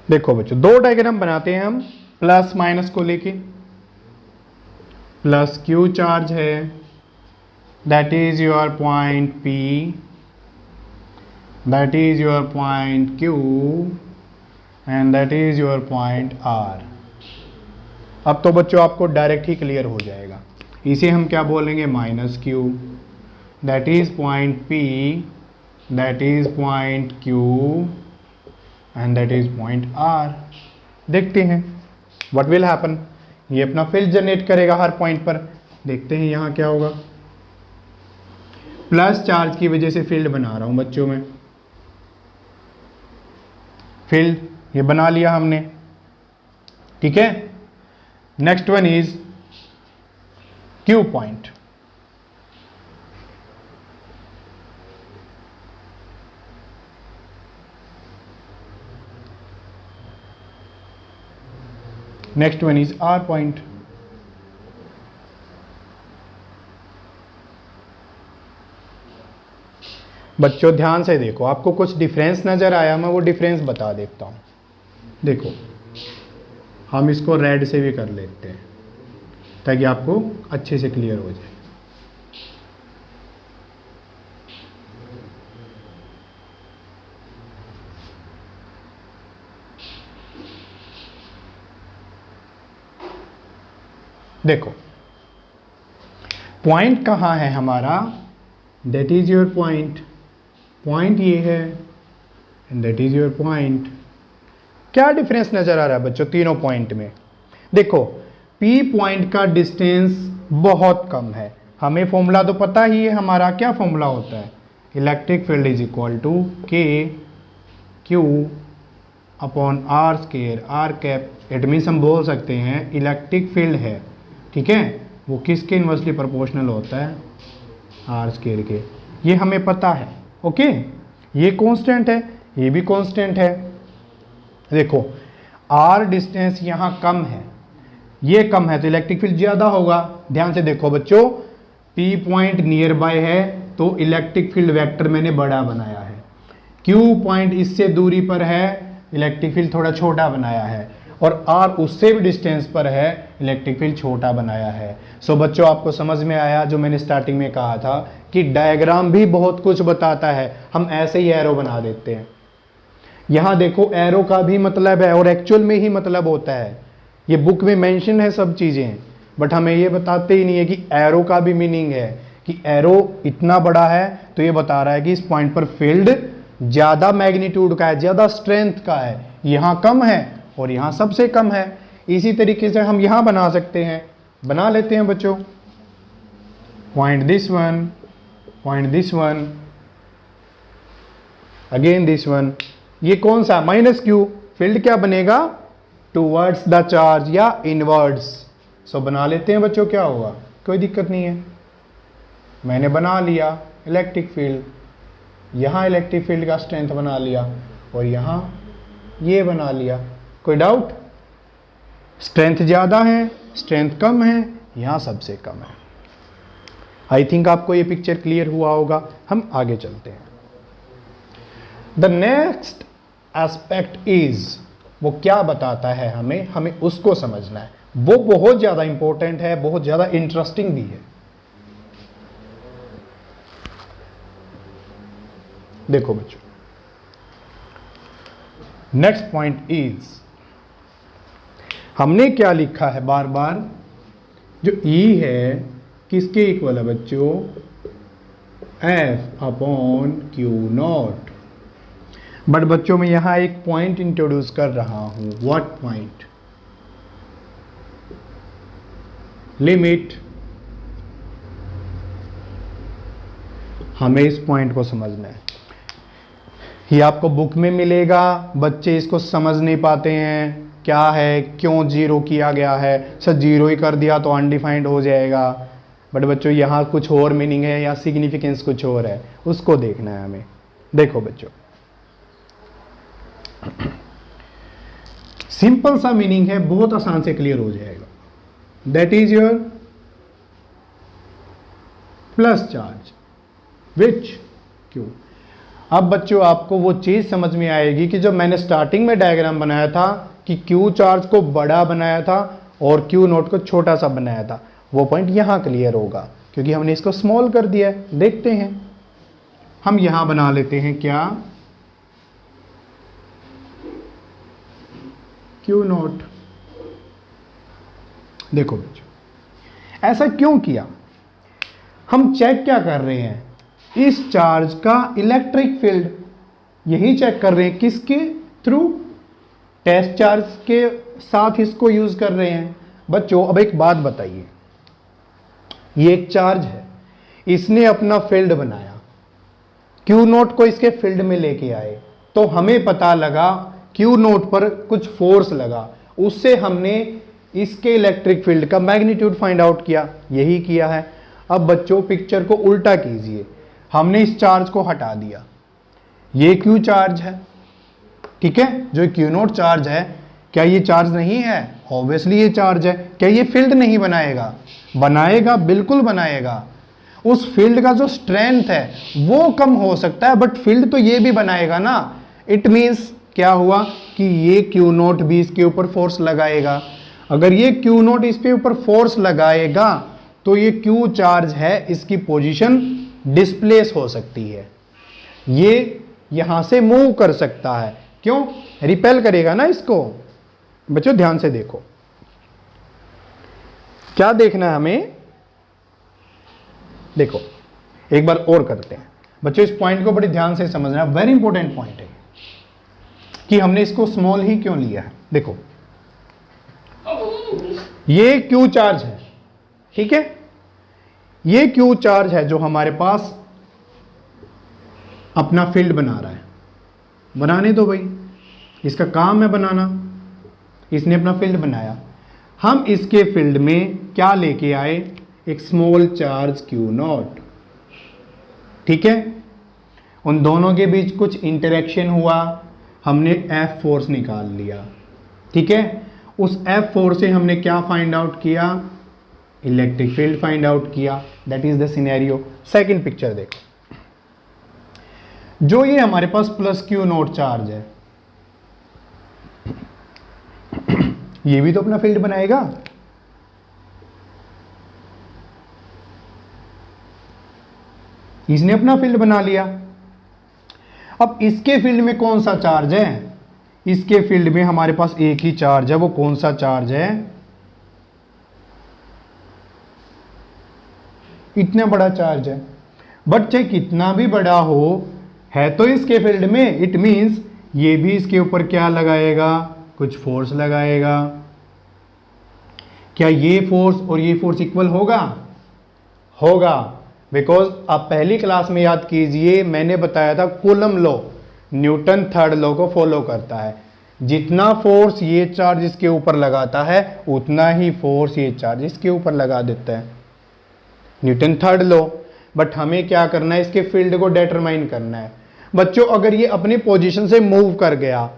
देखो बच्चों, दो डायग्राम बनाते हैं हम प्लस माइनस को लेके। प्लस क्यू चार्ज है, that is your point P, that is your point Q, and that is your point R। अब तो बच्चों आपको डायरेक्ट ही क्लियर हो जाएगा। इसे हम क्या बोलेंगे, minus Q, that is point P, that is point Q, and that is point R. देखते हैं व्हाट विल हैपन। ये अपना फील्ड जनरेट करेगा हर पॉइंट पर। देखते हैं यहाँ क्या होगा। प्लस चार्ज की वजह से फील्ड बना रहा हूं बच्चों में, फील्ड ये बना लिया हमने, ठीक है। Next one is q point. Next one is r point. बच्चों ध्यान से देखो, आपको कुछ डिफरेंस नजर आया, मैं वो डिफरेंस बता देता हूं। देखो हम इसको रेड से भी कर लेते हैं ताकि आपको अच्छे से क्लियर हो जाए। देखो पॉइंट कहाँ है हमारा, that is your point. Point ये है and that is your point. क्या डिफरेंस नजर आ रहा है बच्चों तीनों पॉइंट में? देखो P पॉइंट का डिस्टेंस बहुत कम है। हमें फॉर्मूला तो पता ही है हमारा, क्या फॉर्मूला होता है, electric field is equal to K Q upon r square r cap. It means हम बोल सकते हैं इलेक्ट्रिक फील्ड है, ठीक है, वो किसके इन्वर्सली प्रोपोर्शनल होता है, आर स्केयर के। ये हमें पता है, ओके। ये कांस्टेंट है, ये भी कांस्टेंट है। देखो आर डिस्टेंस यहाँ कम है, ये कम है तो इलेक्ट्रिक फील्ड ज़्यादा होगा। ध्यान से देखो बच्चों, P पॉइंट नियर बाय है तो इलेक्ट्रिक फील्ड वेक्टर मैंने बड़ा बनाया है। Q पॉइंट इससे दूरी पर है, इलेक्ट्रिक फील्ड थोड़ा छोटा बनाया है। और R उससे भी डिस्टेंस पर है, इलेक्ट्रिक फील्ड छोटा बनाया है। सो बच्चों आपको समझ में आया जो मैंने स्टार्टिंग में कहा था कि डायग्राम भी बहुत कुछ बताता है। हम ऐसे ही एरो बना देते हैं। यहाँ देखो एरो का भी मतलब है और एक्चुअल में ही मतलब होता है। ये बुक में मेंशन है सब चीज़ें, बट हमें ये बताते ही नहीं है कि एरो का भी मीनिंग है कि एरो इतना बड़ा है तो ये बता रहा है कि इस पॉइंट पर फील्ड ज़्यादा मैग्नीट्यूड का है, ज़्यादा स्ट्रेंथ का है। यहाँ कम है और यहाँ सबसे कम है। इसी तरीके से हम यहाँ बना सकते हैं, बना लेते हैं बच्चों। Point this one, again this one. ये कौन सा, माइनस क्यू। फील्ड क्या बनेगा, टूवर्ड्स द चार्ज या इनवर्ड्स। सो बना लेते हैं बच्चों, क्या होगा, कोई दिक्कत नहीं है। मैंने बना लिया इलेक्ट्रिक फील्ड, यहाँ इलेक्ट्रिक फील्ड का स्ट्रेंथ बना लिया और यहाँ ये बना लिया। कोई डाउट? स्ट्रेंथ ज़्यादा है, स्ट्रेंथ कम है, यहाँ सबसे कम है। आई थिंक आपको ये पिक्चर क्लियर हुआ होगा। हम आगे चलते हैं। द नेक्स्ट एस्पेक्ट इज, वो क्या बताता है हमें उसको समझना है। वो बहुत ज़्यादा इंपॉर्टेंट है, बहुत ज़्यादा इंटरेस्टिंग भी है। देखो बच्चों, नेक्स्ट पॉइंट इज, हमने क्या लिखा है बार बार, जो E है किसके इक्वल है बच्चों, F upon Q not. But बच्चों मैं यहां एक पॉइंट इंट्रोड्यूस कर रहा हूं। What point? लिमिट। हमें इस पॉइंट को समझना है। ये आपको बुक में मिलेगा, बच्चे इसको समझ नहीं पाते हैं, क्या है, क्यों जीरो किया गया है, सर जीरो ही कर दिया तो अनडिफाइंड हो जाएगा। बट बच्चों यहाँ कुछ और मीनिंग है या सिग्निफिकेंस कुछ और है, उसको देखना है हमें। देखो बच्चों, सिंपल सा मीनिंग है, बहुत आसान से क्लियर हो जाएगा। That is your plus charge which Q. अब बच्चों आपको वो चीज समझ में आएगी कि जब मैंने स्टार्टिंग में डायग्राम बनाया था कि क्यू चार्ज को बड़ा बनाया था और क्यू नोट को छोटा सा बनाया था, वो पॉइंट यहां क्लियर होगा क्योंकि हमने इसको स्मॉल कर दिया है। देखते हैं, हम यहां बना लेते हैं क्या, क्यू नोट। देखो बच्चों ऐसा क्यों किया, हम चेक क्या कर रहे हैं, इस चार्ज का इलेक्ट्रिक फील्ड। यही चेक कर रहे हैं किसके, थ्रू टेस्ट चार्ज के साथ इसको यूज कर रहे हैं। बच्चों अब एक बात बताइए, ये एक चार्ज है, इसने अपना फील्ड बनाया, क्यू नोट को इसके फील्ड में लेके आए, तो हमें पता लगा क्यू नोट पर कुछ फोर्स लगा, उससे हमने इसके इलेक्ट्रिक फील्ड का मैग्नीट्यूड फाइंड आउट किया, यही किया है। अब बच्चों पिक्चर को उल्टा कीजिए, हमने इस चार्ज को हटा दिया, ये क्यू चार्ज है, ठीक है, जो क्यू नोट चार्ज है, क्या ये चार्ज नहीं है? ऑब्वियसली ये चार्ज है। क्या ये फील्ड नहीं बनाएगा? बनाएगा, बिल्कुल बनाएगा। उस फील्ड का जो स्ट्रेंथ है वो कम हो सकता है, बट फील्ड तो ये भी बनाएगा ना। इट मीन्स क्या हुआ कि ये क्यू नोट भी इसके ऊपर फोर्स लगाएगा। अगर ये क्यू नोट इस पे ऊपर फोर्स लगाएगा तो ये क्यू चार्ज है, इसकी पोजीशन डिस्प्लेस हो सकती है, ये यहां से मूव कर सकता है। क्यों? रिपेल करेगा ना इसको। बच्चों ध्यान से देखो, क्या देखना है हमें, देखो एक बार और करते हैं। बच्चों इस पॉइंट को बड़े ध्यान से समझना, वेरी इंपॉर्टेंट पॉइंट है कि हमने इसको स्मॉल ही क्यों लिया है। देखो ये क्यू चार्ज है, ठीक है, ये क्यू चार्ज है जो हमारे पास अपना फील्ड बना रहा है। बनाने दो भाई, इसका काम है बनाना, इसने अपना फील्ड बनाया। हम इसके फील्ड में क्या लेके आए? एक स्मॉल चार्ज क्यू नॉट, ठीक है। उन दोनों के बीच कुछ इंटरेक्शन हुआ, हमने एफ फोर्स निकाल लिया, ठीक है। उस एफ फोर्स से हमने क्या फाइंड आउट किया? इलेक्ट्रिक फील्ड फाइंड आउट किया। That is the scenario. Second picture देखो, जो ये हमारे पास प्लस क्यू नोट चार्ज है, ये भी तो अपना फील्ड बनाएगा। इसने अपना फील्ड बना लिया। अब इसके फील्ड में कौन सा चार्ज है? इसके फील्ड में हमारे पास एक ही चार्ज है, वो कौन सा चार्ज है? इतना बड़ा चार्ज है। बट चाहे कितना भी बड़ा हो, है तो इसके फील्ड में। इट मींस ये भी इसके ऊपर क्या लगाएगा? कुछ फोर्स लगाएगा। क्या ये फोर्स और ये फोर्स इक्वल होगा? होगा, बिकॉज आप पहली क्लास में याद कीजिए, मैंने बताया था coulomb law Newton third law को फॉलो करता है। जितना फोर्स ये चार्ज इसके ऊपर लगाता है, उतना ही फोर्स ये चार्ज इसके ऊपर लगा देता है, न्यूटन थर्ड लॉ। बट हमें क्या करना है? इसके फील्ड को डिटरमाइन करना है। बच्चों अगर ये अपनी पोजीशन से मूव कर गया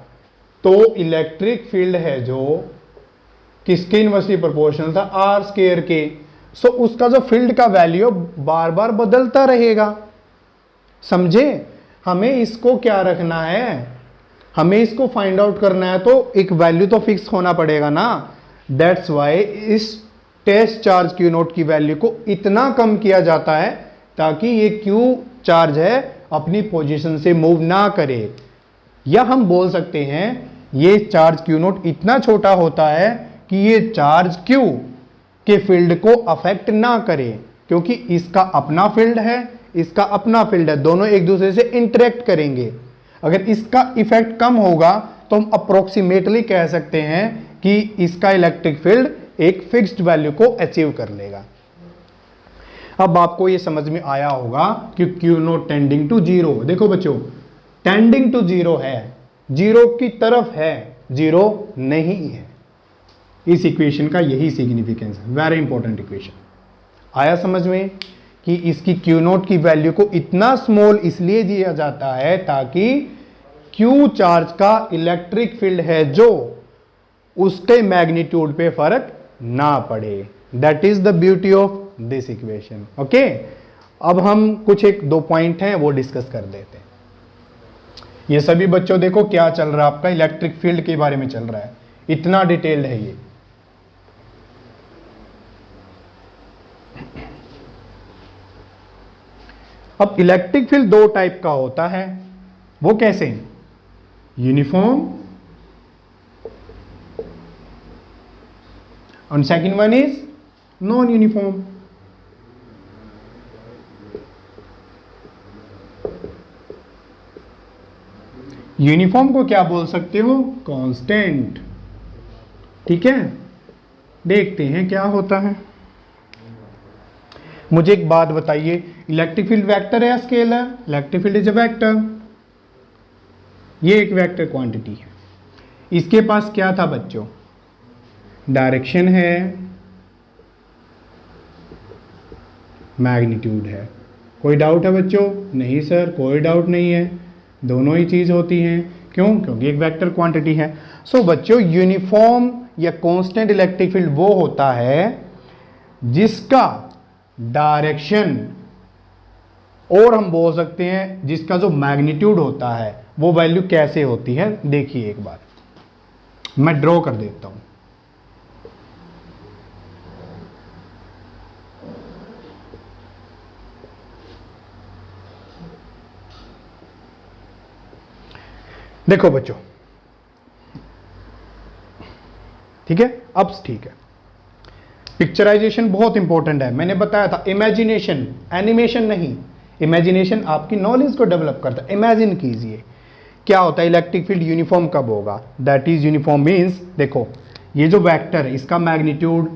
तो इलेक्ट्रिक फील्ड है जो किसके इनवर्सली प्रोपोर्शनल था? आर स्क्वायर के। सो उसका जो फील्ड का वैल्यू बार बार बदलता रहेगा, समझे। हमें इसको क्या रखना है? हमें इसको फाइंड आउट करना है, तो एक वैल्यू तो फिक्स होना पड़ेगा ना। दैट्स वाई इस टेस्ट चार्ज क्यू नोट की वैल्यू को इतना कम किया जाता है ताकि ये क्यू चार्ज है अपनी पोजीशन से मूव ना करे। या हम बोल सकते हैं ये चार्ज क्यू नोट इतना छोटा होता है कि ये चार्ज क्यू के फील्ड को अफेक्ट ना करे, क्योंकि इसका अपना फील्ड है, इसका अपना फील्ड है, दोनों एक दूसरे से इंटरेक्ट करेंगे। अगर इसका इफेक्ट कम होगा तो हम अप्रोक्सीमेटली कह सकते हैं कि इसका इलेक्ट्रिक फील्ड एक फिक्स्ड वैल्यू को अचीव कर लेगा। अब आपको ये समझ में आया होगा कि q naught tending to zero. देखो बच्चों, टेंडिंग टू जीरो है, जीरो की तरफ है, जीरो नहीं है। इस इक्वेशन का यही सिग्निफिकेंस है, वेरी इंपॉर्टेंट इक्वेशन। आया समझ में कि इसकी क्यू नोट की वैल्यू को इतना स्मॉल इसलिए दिया जाता है ताकि क्यू चार्ज का इलेक्ट्रिक फील्ड है जो उसके मैग्नीट्यूड पे फर्क ना पड़े। That is the beauty of this equation. Okay, अब हम कुछ एक दो पॉइंट हैं वो डिस्कस कर देते हैं। ये सभी बच्चों देखो क्या चल रहा है, आपका इलेक्ट्रिक फील्ड के बारे में चल रहा है, इतना डिटेल्ड है ये। अब इलेक्ट्रिक फील्ड दो टाइप का होता है, वो कैसे? यूनिफॉर्म और second one is non uniform. Uniform को क्या बोल सकते हो? कांस्टेंट। ठीक है, देखते हैं क्या होता है। मुझे एक बात बताइए, इलेक्ट्रिक फील्ड वेक्टर है या scalar? Electric field is a vector. ये एक वेक्टर क्वांटिटी है। इसके पास क्या था बच्चों? डायरेक्शन है, मैग्नीट्यूड है। कोई डाउट है बच्चों? नहीं सर, कोई डाउट नहीं है, दोनों ही चीज होती हैं। क्यों? क्योंकि एक वेक्टर क्वांटिटी है। सो बच्चों, यूनिफॉर्म या कांस्टेंट इलेक्ट्रिक फील्ड वो होता है जिसका डायरेक्शन, और हम बोल सकते हैं जिसका जो मैग्नीट्यूड होता है वो वैल्यू कैसे होती है। देखिए एक बार मैं ड्रॉ कर देता हूं। देखो बच्चों, ठीक है, अब ठीक है। पिक्चराइजेशन बहुत इंपॉर्टेंट है। मैंने बताया था इमेजिनेशन, एनिमेशन नहीं, इमेजिनेशन आपकी नॉलेज को डेवलप करता है। इमेजिन कीजिए क्या होता है इलेक्ट्रिक फील्ड यूनिफॉर्म कब होगा। दैट इज यूनिफॉर्म मीन्स, देखो ये जो वेक्टर है इसका मैग्नीट्यूड,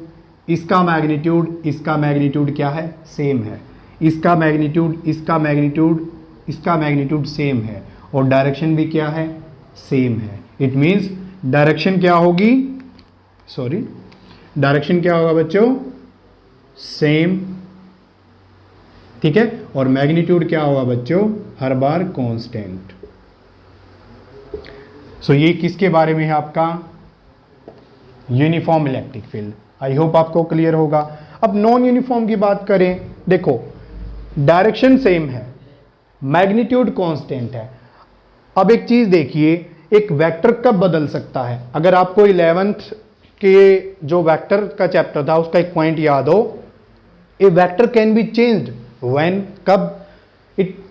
इसका मैग्नीट्यूड, इसका मैग्नीट्यूड क्या है? सेम है। इसका मैग्नीट्यूड, इसका मैग्नीट्यूड, इसका मैग्नीट्यूड सेम है, और डायरेक्शन भी क्या है? सेम है। इट मीन्स डायरेक्शन क्या होगी? सॉरी, डायरेक्शन क्या होगा बच्चों? सेम। ठीक है, और मैग्नीट्यूड क्या होगा बच्चों? हर बार कांस्टेंट। सो ये किसके बारे में है? आपका uniform electric field. I hope आपको क्लियर होगा। अब नॉन यूनिफॉर्म की बात करें, देखो डायरेक्शन सेम है, मैग्नीट्यूड कांस्टेंट है। अब एक चीज देखिए, एक वेक्टर कब बदल सकता है? अगर आपको 11th के जो वेक्टर का चैप्टर था उसका एक पॉइंट याद हो, a vector can be changed when,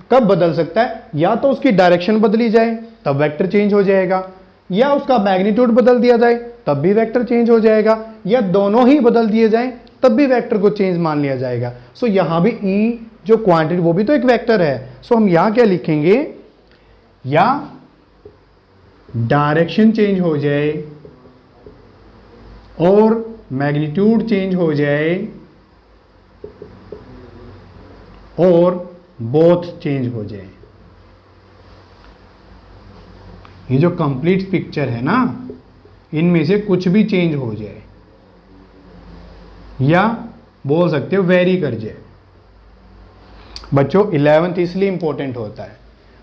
कब बदल सकता है? या तो उसकी डायरेक्शन बदली जाए तब वेक्टर चेंज हो जाएगा, या उसका मैग्नीट्यूड बदल दिया जाए तब भी वेक्टर चेंज हो जाएगा, या दोनों ही बदल दिए जाए तब भी वेक्टर को चेंज मान लिया जाएगा। सो यहां भी ई जो क्वांटिटी वो भी तो एक वेक्टर है। सो हम यहां क्या लिखेंगे? या डायरेक्शन चेंज हो जाए और मैग्नीट्यूड चेंज हो जाए और बोथ चेंज हो जाए। ये जो कंप्लीट पिक्चर है ना, इनमें से कुछ भी चेंज हो जाए, या बोल सकते हो वेरी कर जाए। बच्चों 11th इसलिए इंपॉर्टेंट होता है।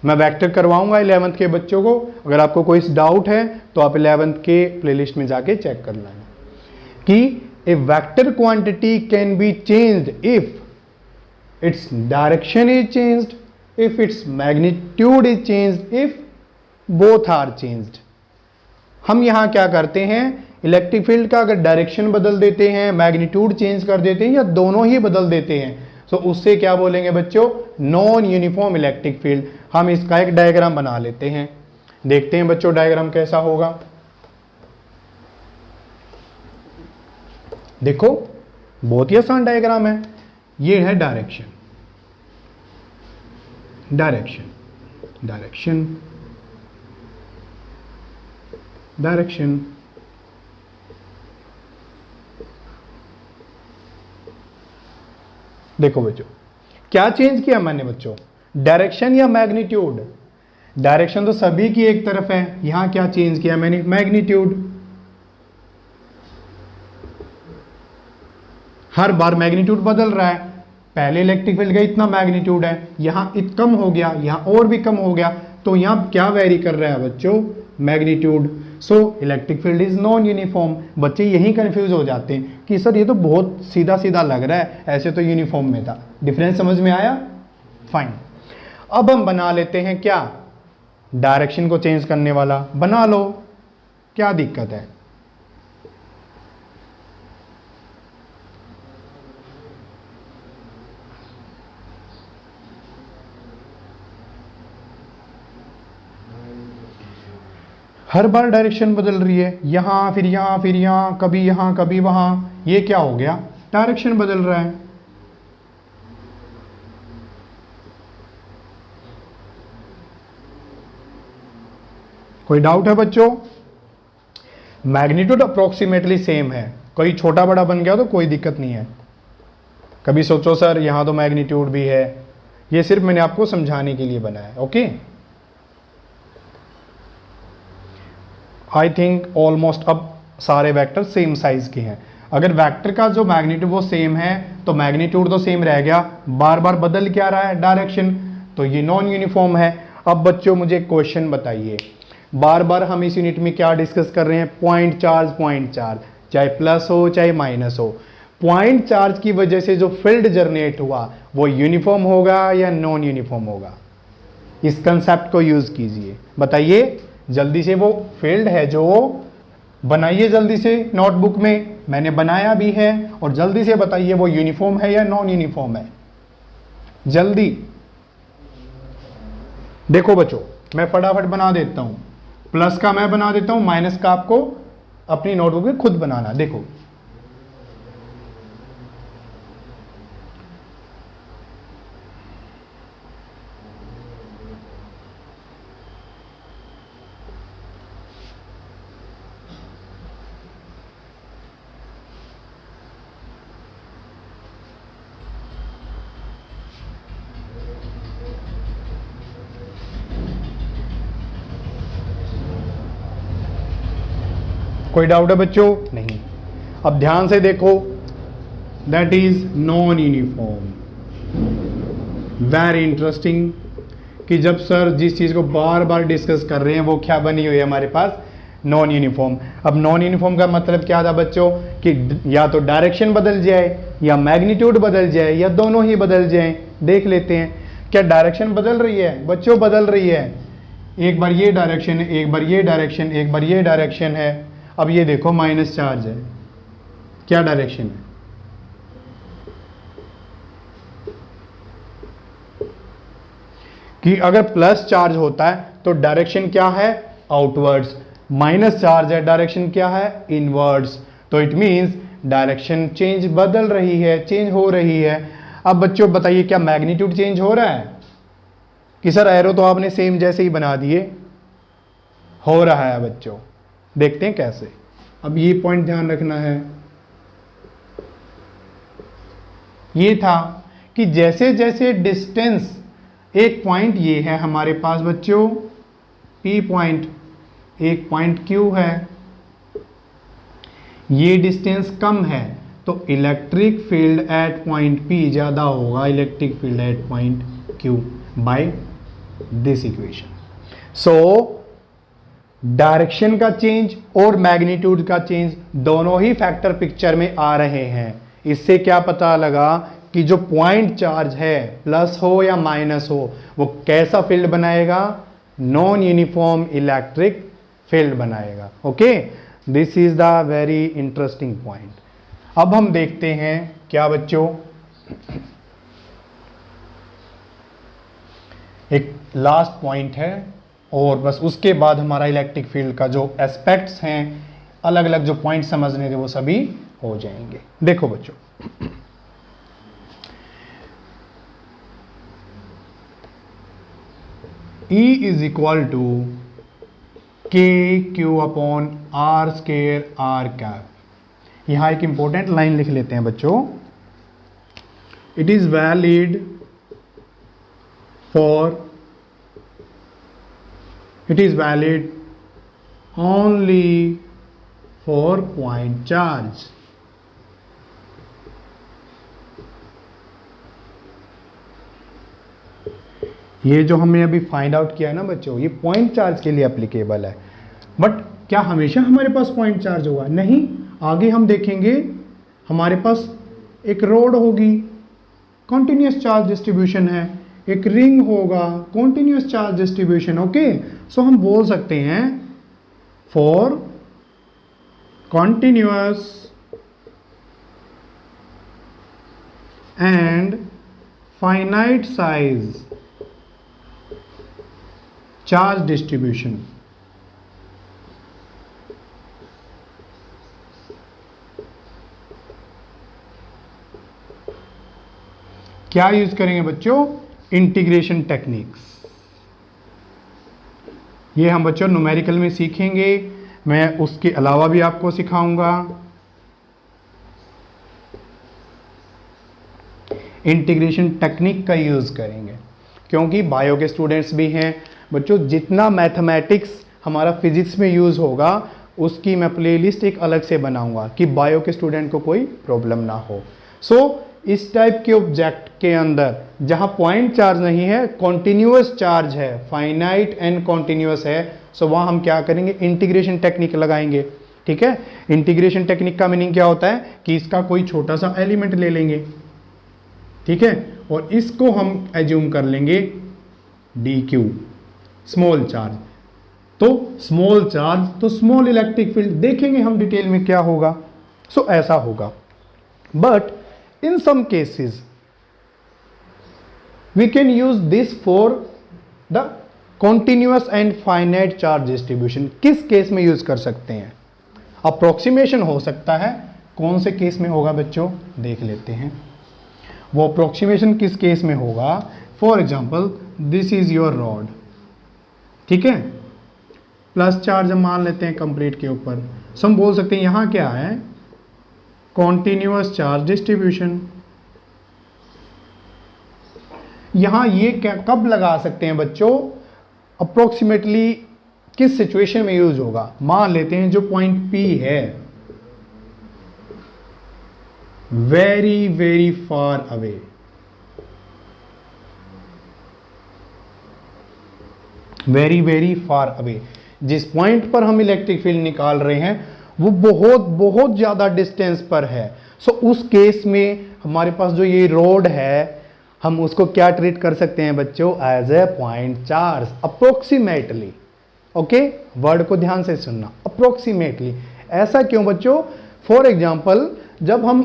मैं वेक्टर करवाऊंगा 11th के बच्चों को। अगर आपको कोई डाउट है तो आप 11th के प्लेलिस्ट में जाके चेक कर लेना कि a vector quantity can be changed if its direction is changed, if its magnitude is changed, if both are changed। हम यहां क्या करते हैं? इलेक्ट्रिक फील्ड का अगर डायरेक्शन बदल देते हैं, मैग्नीट्यूड चेंज कर देते हैं, या दोनों ही बदल देते हैं, तो उससे क्या बोलेंगे बच्चों? Non uniform electric field. हम इसका एक डायग्राम बना लेते हैं, देखते हैं बच्चों डायग्राम कैसा होगा। देखो बहुत ही आसान डायग्राम है। ये है डायरेक्शन, डायरेक्शन, डायरेक्शन, डायरेक्शन। देखो बच्चों क्या चेंज किया मैंने बच्चों? डायरेक्शन या मैग्नीट्यूड? डायरेक्शन तो सभी की एक तरफ है, यहां क्या चेंज किया मैंने? मैग्नीट्यूड। हर बार मैग्नीट्यूड बदल रहा है। पहले इलेक्ट्रिक फील्ड का इतना मैग्नीट्यूड है, यहां कम हो गया, यहां और भी कम हो गया, तो यहां क्या वेरी कर रहा है बच्चों? Magnitude. So electric field is non uniform. बच्चे यही कंफ्यूज हो जाते हैं कि सर ये तो बहुत सीधा सीधा लग रहा है, ऐसे तो यूनिफॉर्म में था। डिफरेंस समझ में आया? फाइन। अब हम बना लेते हैं क्या? डायरेक्शन को चेंज करने वाला बना लो, क्या दिक्कत है? हर बार डायरेक्शन बदल रही है, यहां फिर यहां फिर यहां, कभी यहां कभी वहां। ये क्या हो गया? डायरेक्शन बदल रहा है। कोई डाउट है बच्चों? मैग्नीट्यूड अप्रोक्सीमेटली सेम है, कोई छोटा बड़ा बन गया तो कोई दिक्कत नहीं है। कभी सोचो सर यहां तो मैग्नीट्यूड भी है, ये सिर्फ मैंने आपको समझाने के लिए बनाया है। ओके, आई थिंक ऑलमोस्ट अब सारे वेक्टर सेम साइज के हैं। अगर वेक्टर का जो मैग्नीट्यूड वो सेम है तो मैग्नीट्यूड तो सेम रह गया, बार बार बदल क्या रहा है डायरेक्शन, तो ये नॉन यूनिफॉर्म है। अब बच्चों मुझे क्वेश्चन बताइए, बार बार हम इस यूनिट में क्या डिस्कस कर रहे हैं? पॉइंट चार्ज, चाहे प्लस हो चाहे माइनस हो, पॉइंट चार्ज की वजह से जो फील्ड जनरेट हुआ वो यूनिफॉर्म होगा या नॉन यूनिफॉर्म होगा? इस कंसेप्ट को यूज कीजिए, बताइए जल्दी से। वो फील्ड है जो बनाइए जल्दी से, नोटबुक में मैंने बनाया भी है, और जल्दी से बताइए वो यूनिफॉर्म है या नॉन यूनिफॉर्म है, जल्दी। देखो बच्चों मैं फटाफट बना देता हूं, प्लस का मैं बना देता हूं, माइनस का आपको अपनी नोटबुक में खुद बनाना। देखो कोई डाउट है बच्चों? नहीं। अब ध्यान से देखो, that is non uniform. Very interesting कि जब सर जिस चीज़ को बार बार डिस्कस कर रहे हैं वो क्या बनी हुई है हमारे पास? Non uniform. अब नॉन यूनिफॉर्म का मतलब क्या था बच्चों? कि या तो डायरेक्शन बदल जाए या मैग्नीट्यूड बदल जाए या दोनों ही बदल जाए। देख लेते हैं, क्या डायरेक्शन बदल रही है बच्चों? बदल रही है। एक बार ये डायरेक्शन है, एक बार ये डायरेक्शन, एक बार ये डायरेक्शन है। अब ये देखो माइनस चार्ज है, क्या डायरेक्शन है? कि अगर प्लस चार्ज होता है तो डायरेक्शन क्या है? आउटवर्ड्स। माइनस चार्ज है, डायरेक्शन क्या है? इनवर्ड्स। तो इट मींस डायरेक्शन चेंज, बदल रही है, चेंज हो रही है। अब बच्चों बताइए क्या मैग्नीट्यूड चेंज हो रहा है? कि सर एरो तो आपने सेम जैसे ही बना दिए। हो रहा है बच्चों, देखते हैं कैसे। अब ये पॉइंट ध्यान रखना है, ये था कि जैसे जैसे डिस्टेंस, एक पॉइंट ये है हमारे पास बच्चों P पॉइंट, एक पॉइंट Q है, ये डिस्टेंस कम है तो electric field at point P ज़्यादा होगा electric field at point Q by this equation. So direction का चेंज और मैग्नीट्यूड का चेंज दोनों ही फैक्टर पिक्चर में आ रहे हैं। इससे क्या पता लगा कि जो पॉइंट चार्ज है, प्लस हो या माइनस हो, वो कैसा फील्ड बनाएगा? नॉन यूनिफॉर्म इलेक्ट्रिक फील्ड बनाएगा। Okay, this is the very interesting point. अब हम देखते हैं क्या बच्चों, एक लास्ट पॉइंट है और बस उसके बाद हमारा इलेक्ट्रिक फील्ड का जो एस्पेक्ट्स हैं, अलग अलग जो पॉइंट समझने थे वो सभी हो जाएंगे। देखो बच्चों, E is equal to KQ upon R square R कैप। यहां एक इंपॉर्टेंट लाइन लिख लेते हैं बच्चों, it is valid for, it is valid only for point charge। ये जो हमने अभी फाइंड आउट किया है ना बच्चों, ये पॉइंट चार्ज के लिए एप्लीकेबल है। बट क्या हमेशा हमारे पास पॉइंट चार्ज होगा? नहीं, आगे हम देखेंगे हमारे पास एक रोड होगी, कॉन्टिन्यूस चार्ज डिस्ट्रीब्यूशन है, एक रिंग होगा, कॉन्टिन्यूस चार्ज डिस्ट्रीब्यूशन। ओके, सो हम बोल सकते हैं for continuous and finite size charge distribution, क्या यूज करेंगे बच्चों? Integration techniques. ये हम बच्चों न्यूमेरिकल में सीखेंगे, मैं उसके अलावा भी आपको सिखाऊंगा। इंटीग्रेशन टेक्निक का यूज़ करेंगे, क्योंकि बायो के स्टूडेंट्स भी हैं बच्चों। जितना मैथमेटिक्स हमारा फिजिक्स में यूज़ होगा उसकी मैं प्लेलिस्ट एक अलग से बनाऊंगा कि बायो के स्टूडेंट को कोई प्रॉब्लम ना हो। इस टाइप के ऑब्जेक्ट के अंदर जहां पॉइंट चार्ज नहीं है, कॉन्टिन्यूअस चार्ज है, फाइनाइट एंड कॉन्टिन्यूअस है, वहां हम क्या करेंगे, इंटीग्रेशन टेक्निक लगाएंगे। ठीक है, इंटीग्रेशन टेक्निक का मीनिंग क्या होता है कि इसका कोई छोटा सा एलिमेंट ले लेंगे, ठीक है, और इसको हम एज्यूम कर लेंगे dq, स्मॉल चार्ज। तो स्मॉल चार्ज तो स्मॉल इलेक्ट्रिक फील्ड, देखेंगे हम डिटेल में क्या होगा। ऐसा होगा। But in some cases we can use this for the continuous and finite charge distribution। किस केस में यूज कर सकते हैं, अप्रोक्सीमेशन हो सकता है। कौन से केस में होगा बच्चों, देख लेते हैं। वो अप्रोक्सीमेशन किस केस में होगा, for example this is your rod, ठीक है, प्लस चार्ज हम मान लेते हैं कंप्लीट के ऊपर। हम बोल सकते हैं यहां क्या है, कॉन्टिन्यूअस चार्ज डिस्ट्रीब्यूशन। यहां ये क्या कब लगा सकते हैं बच्चों, अप्रोक्सीमेटली किस सिचुएशन में यूज होगा। मान लेते हैं जो पॉइंट P है very very far away, very very far away, जिस पॉइंट पर हम इलेक्ट्रिक फील्ड निकाल रहे हैं वो बहुत बहुत ज्यादा डिस्टेंस पर है। उस केस में हमारे पास जो ये रोड है, हम उसको क्या ट्रीट कर सकते हैं बच्चों, as a point charge, approximately. Okay, word को ध्यान से सुनना, अप्रोक्सीमेटली। ऐसा क्यों बच्चों, फॉर एग्जांपल जब हम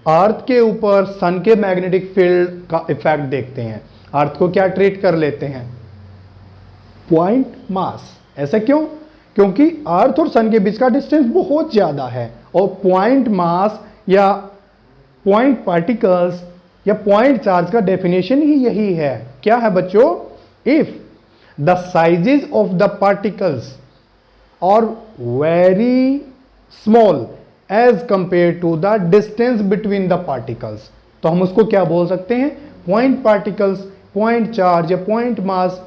अर्थ के ऊपर सन के मैग्नेटिक फील्ड का इफेक्ट देखते हैं, अर्थ को क्या ट्रीट कर लेते हैं, पॉइंट मास। ऐसा क्यों, क्योंकि अर्थ और सन के बीच का डिस्टेंस बहुत ज्यादा है, और पॉइंट मास या पॉइंट पार्टिकल्स या पॉइंट चार्ज का डेफिनेशन ही यही है। क्या है बच्चों, if the sizes of the particles are very small as compared to the distance between the particles, तो हम उसको क्या बोल सकते हैं, पॉइंट पार्टिकल्स, पॉइंट चार्ज या पॉइंट मास।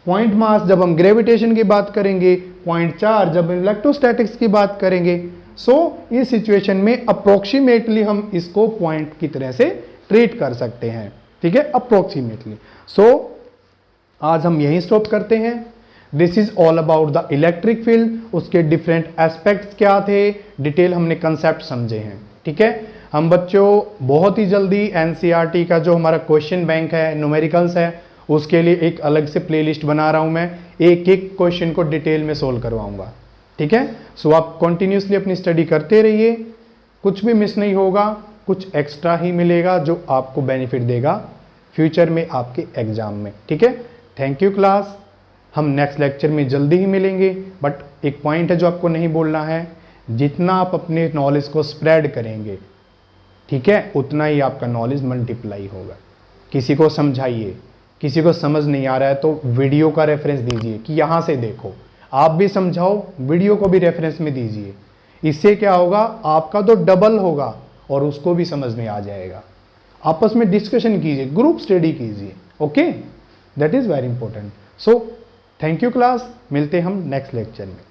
पॉइंट मास जब हम ग्रेविटेशन की बात करेंगे, पॉइंट चार्ज जब इलेक्ट्रोस्टैटिक्स की बात करेंगे। इस सिचुएशन में अप्रोक्सीमेटली हम इसको पॉइंट की तरह से ट्रीट कर सकते हैं, ठीक है, अप्रोक्सीमेटली। आज हम यहीं स्टॉप करते हैं। This is all about the electric field, उसके डिफरेंट एस्पेक्ट्स क्या थे, डिटेल हमने कंसेप्ट समझे हैं, ठीक है। हम बच्चों बहुत ही जल्दी एनसीईआरटी का जो हमारा क्वेश्चन बैंक है, न्यूमेरिकल्स है, उसके लिए एक अलग से प्लेलिस्ट बना रहा हूं मैं, एक एक क्वेश्चन को डिटेल में सोल्व करवाऊंगा, ठीक है। आप कंटिन्यूसली अपनी स्टडी करते रहिए, कुछ भी मिस नहीं होगा, कुछ एक्स्ट्रा ही मिलेगा जो आपको बेनिफिट देगा फ्यूचर में आपके एग्जाम में, ठीक है। थैंक यू क्लास, हम नेक्स्ट लेक्चर में जल्दी ही मिलेंगे। बट एक पॉइंट है जो आपको नहीं बोलना है, जितना आप अपने नॉलेज को स्प्रेड करेंगे, ठीक है, उतना ही आपका नॉलेज मल्टीप्लाई होगा। किसी को समझाइए, किसी को समझ नहीं आ रहा है तो वीडियो का रेफरेंस दीजिए कि यहाँ से देखो, आप भी समझाओ, वीडियो को भी रेफरेंस में दीजिए। इससे क्या होगा, आपका तो डबल होगा और उसको भी समझ में आ जाएगा। आपस में डिस्कशन कीजिए, ग्रुप स्टडी कीजिए, okay, that is very important. Thank you class, मिलते हैं हम नेक्स्ट लेक्चर में।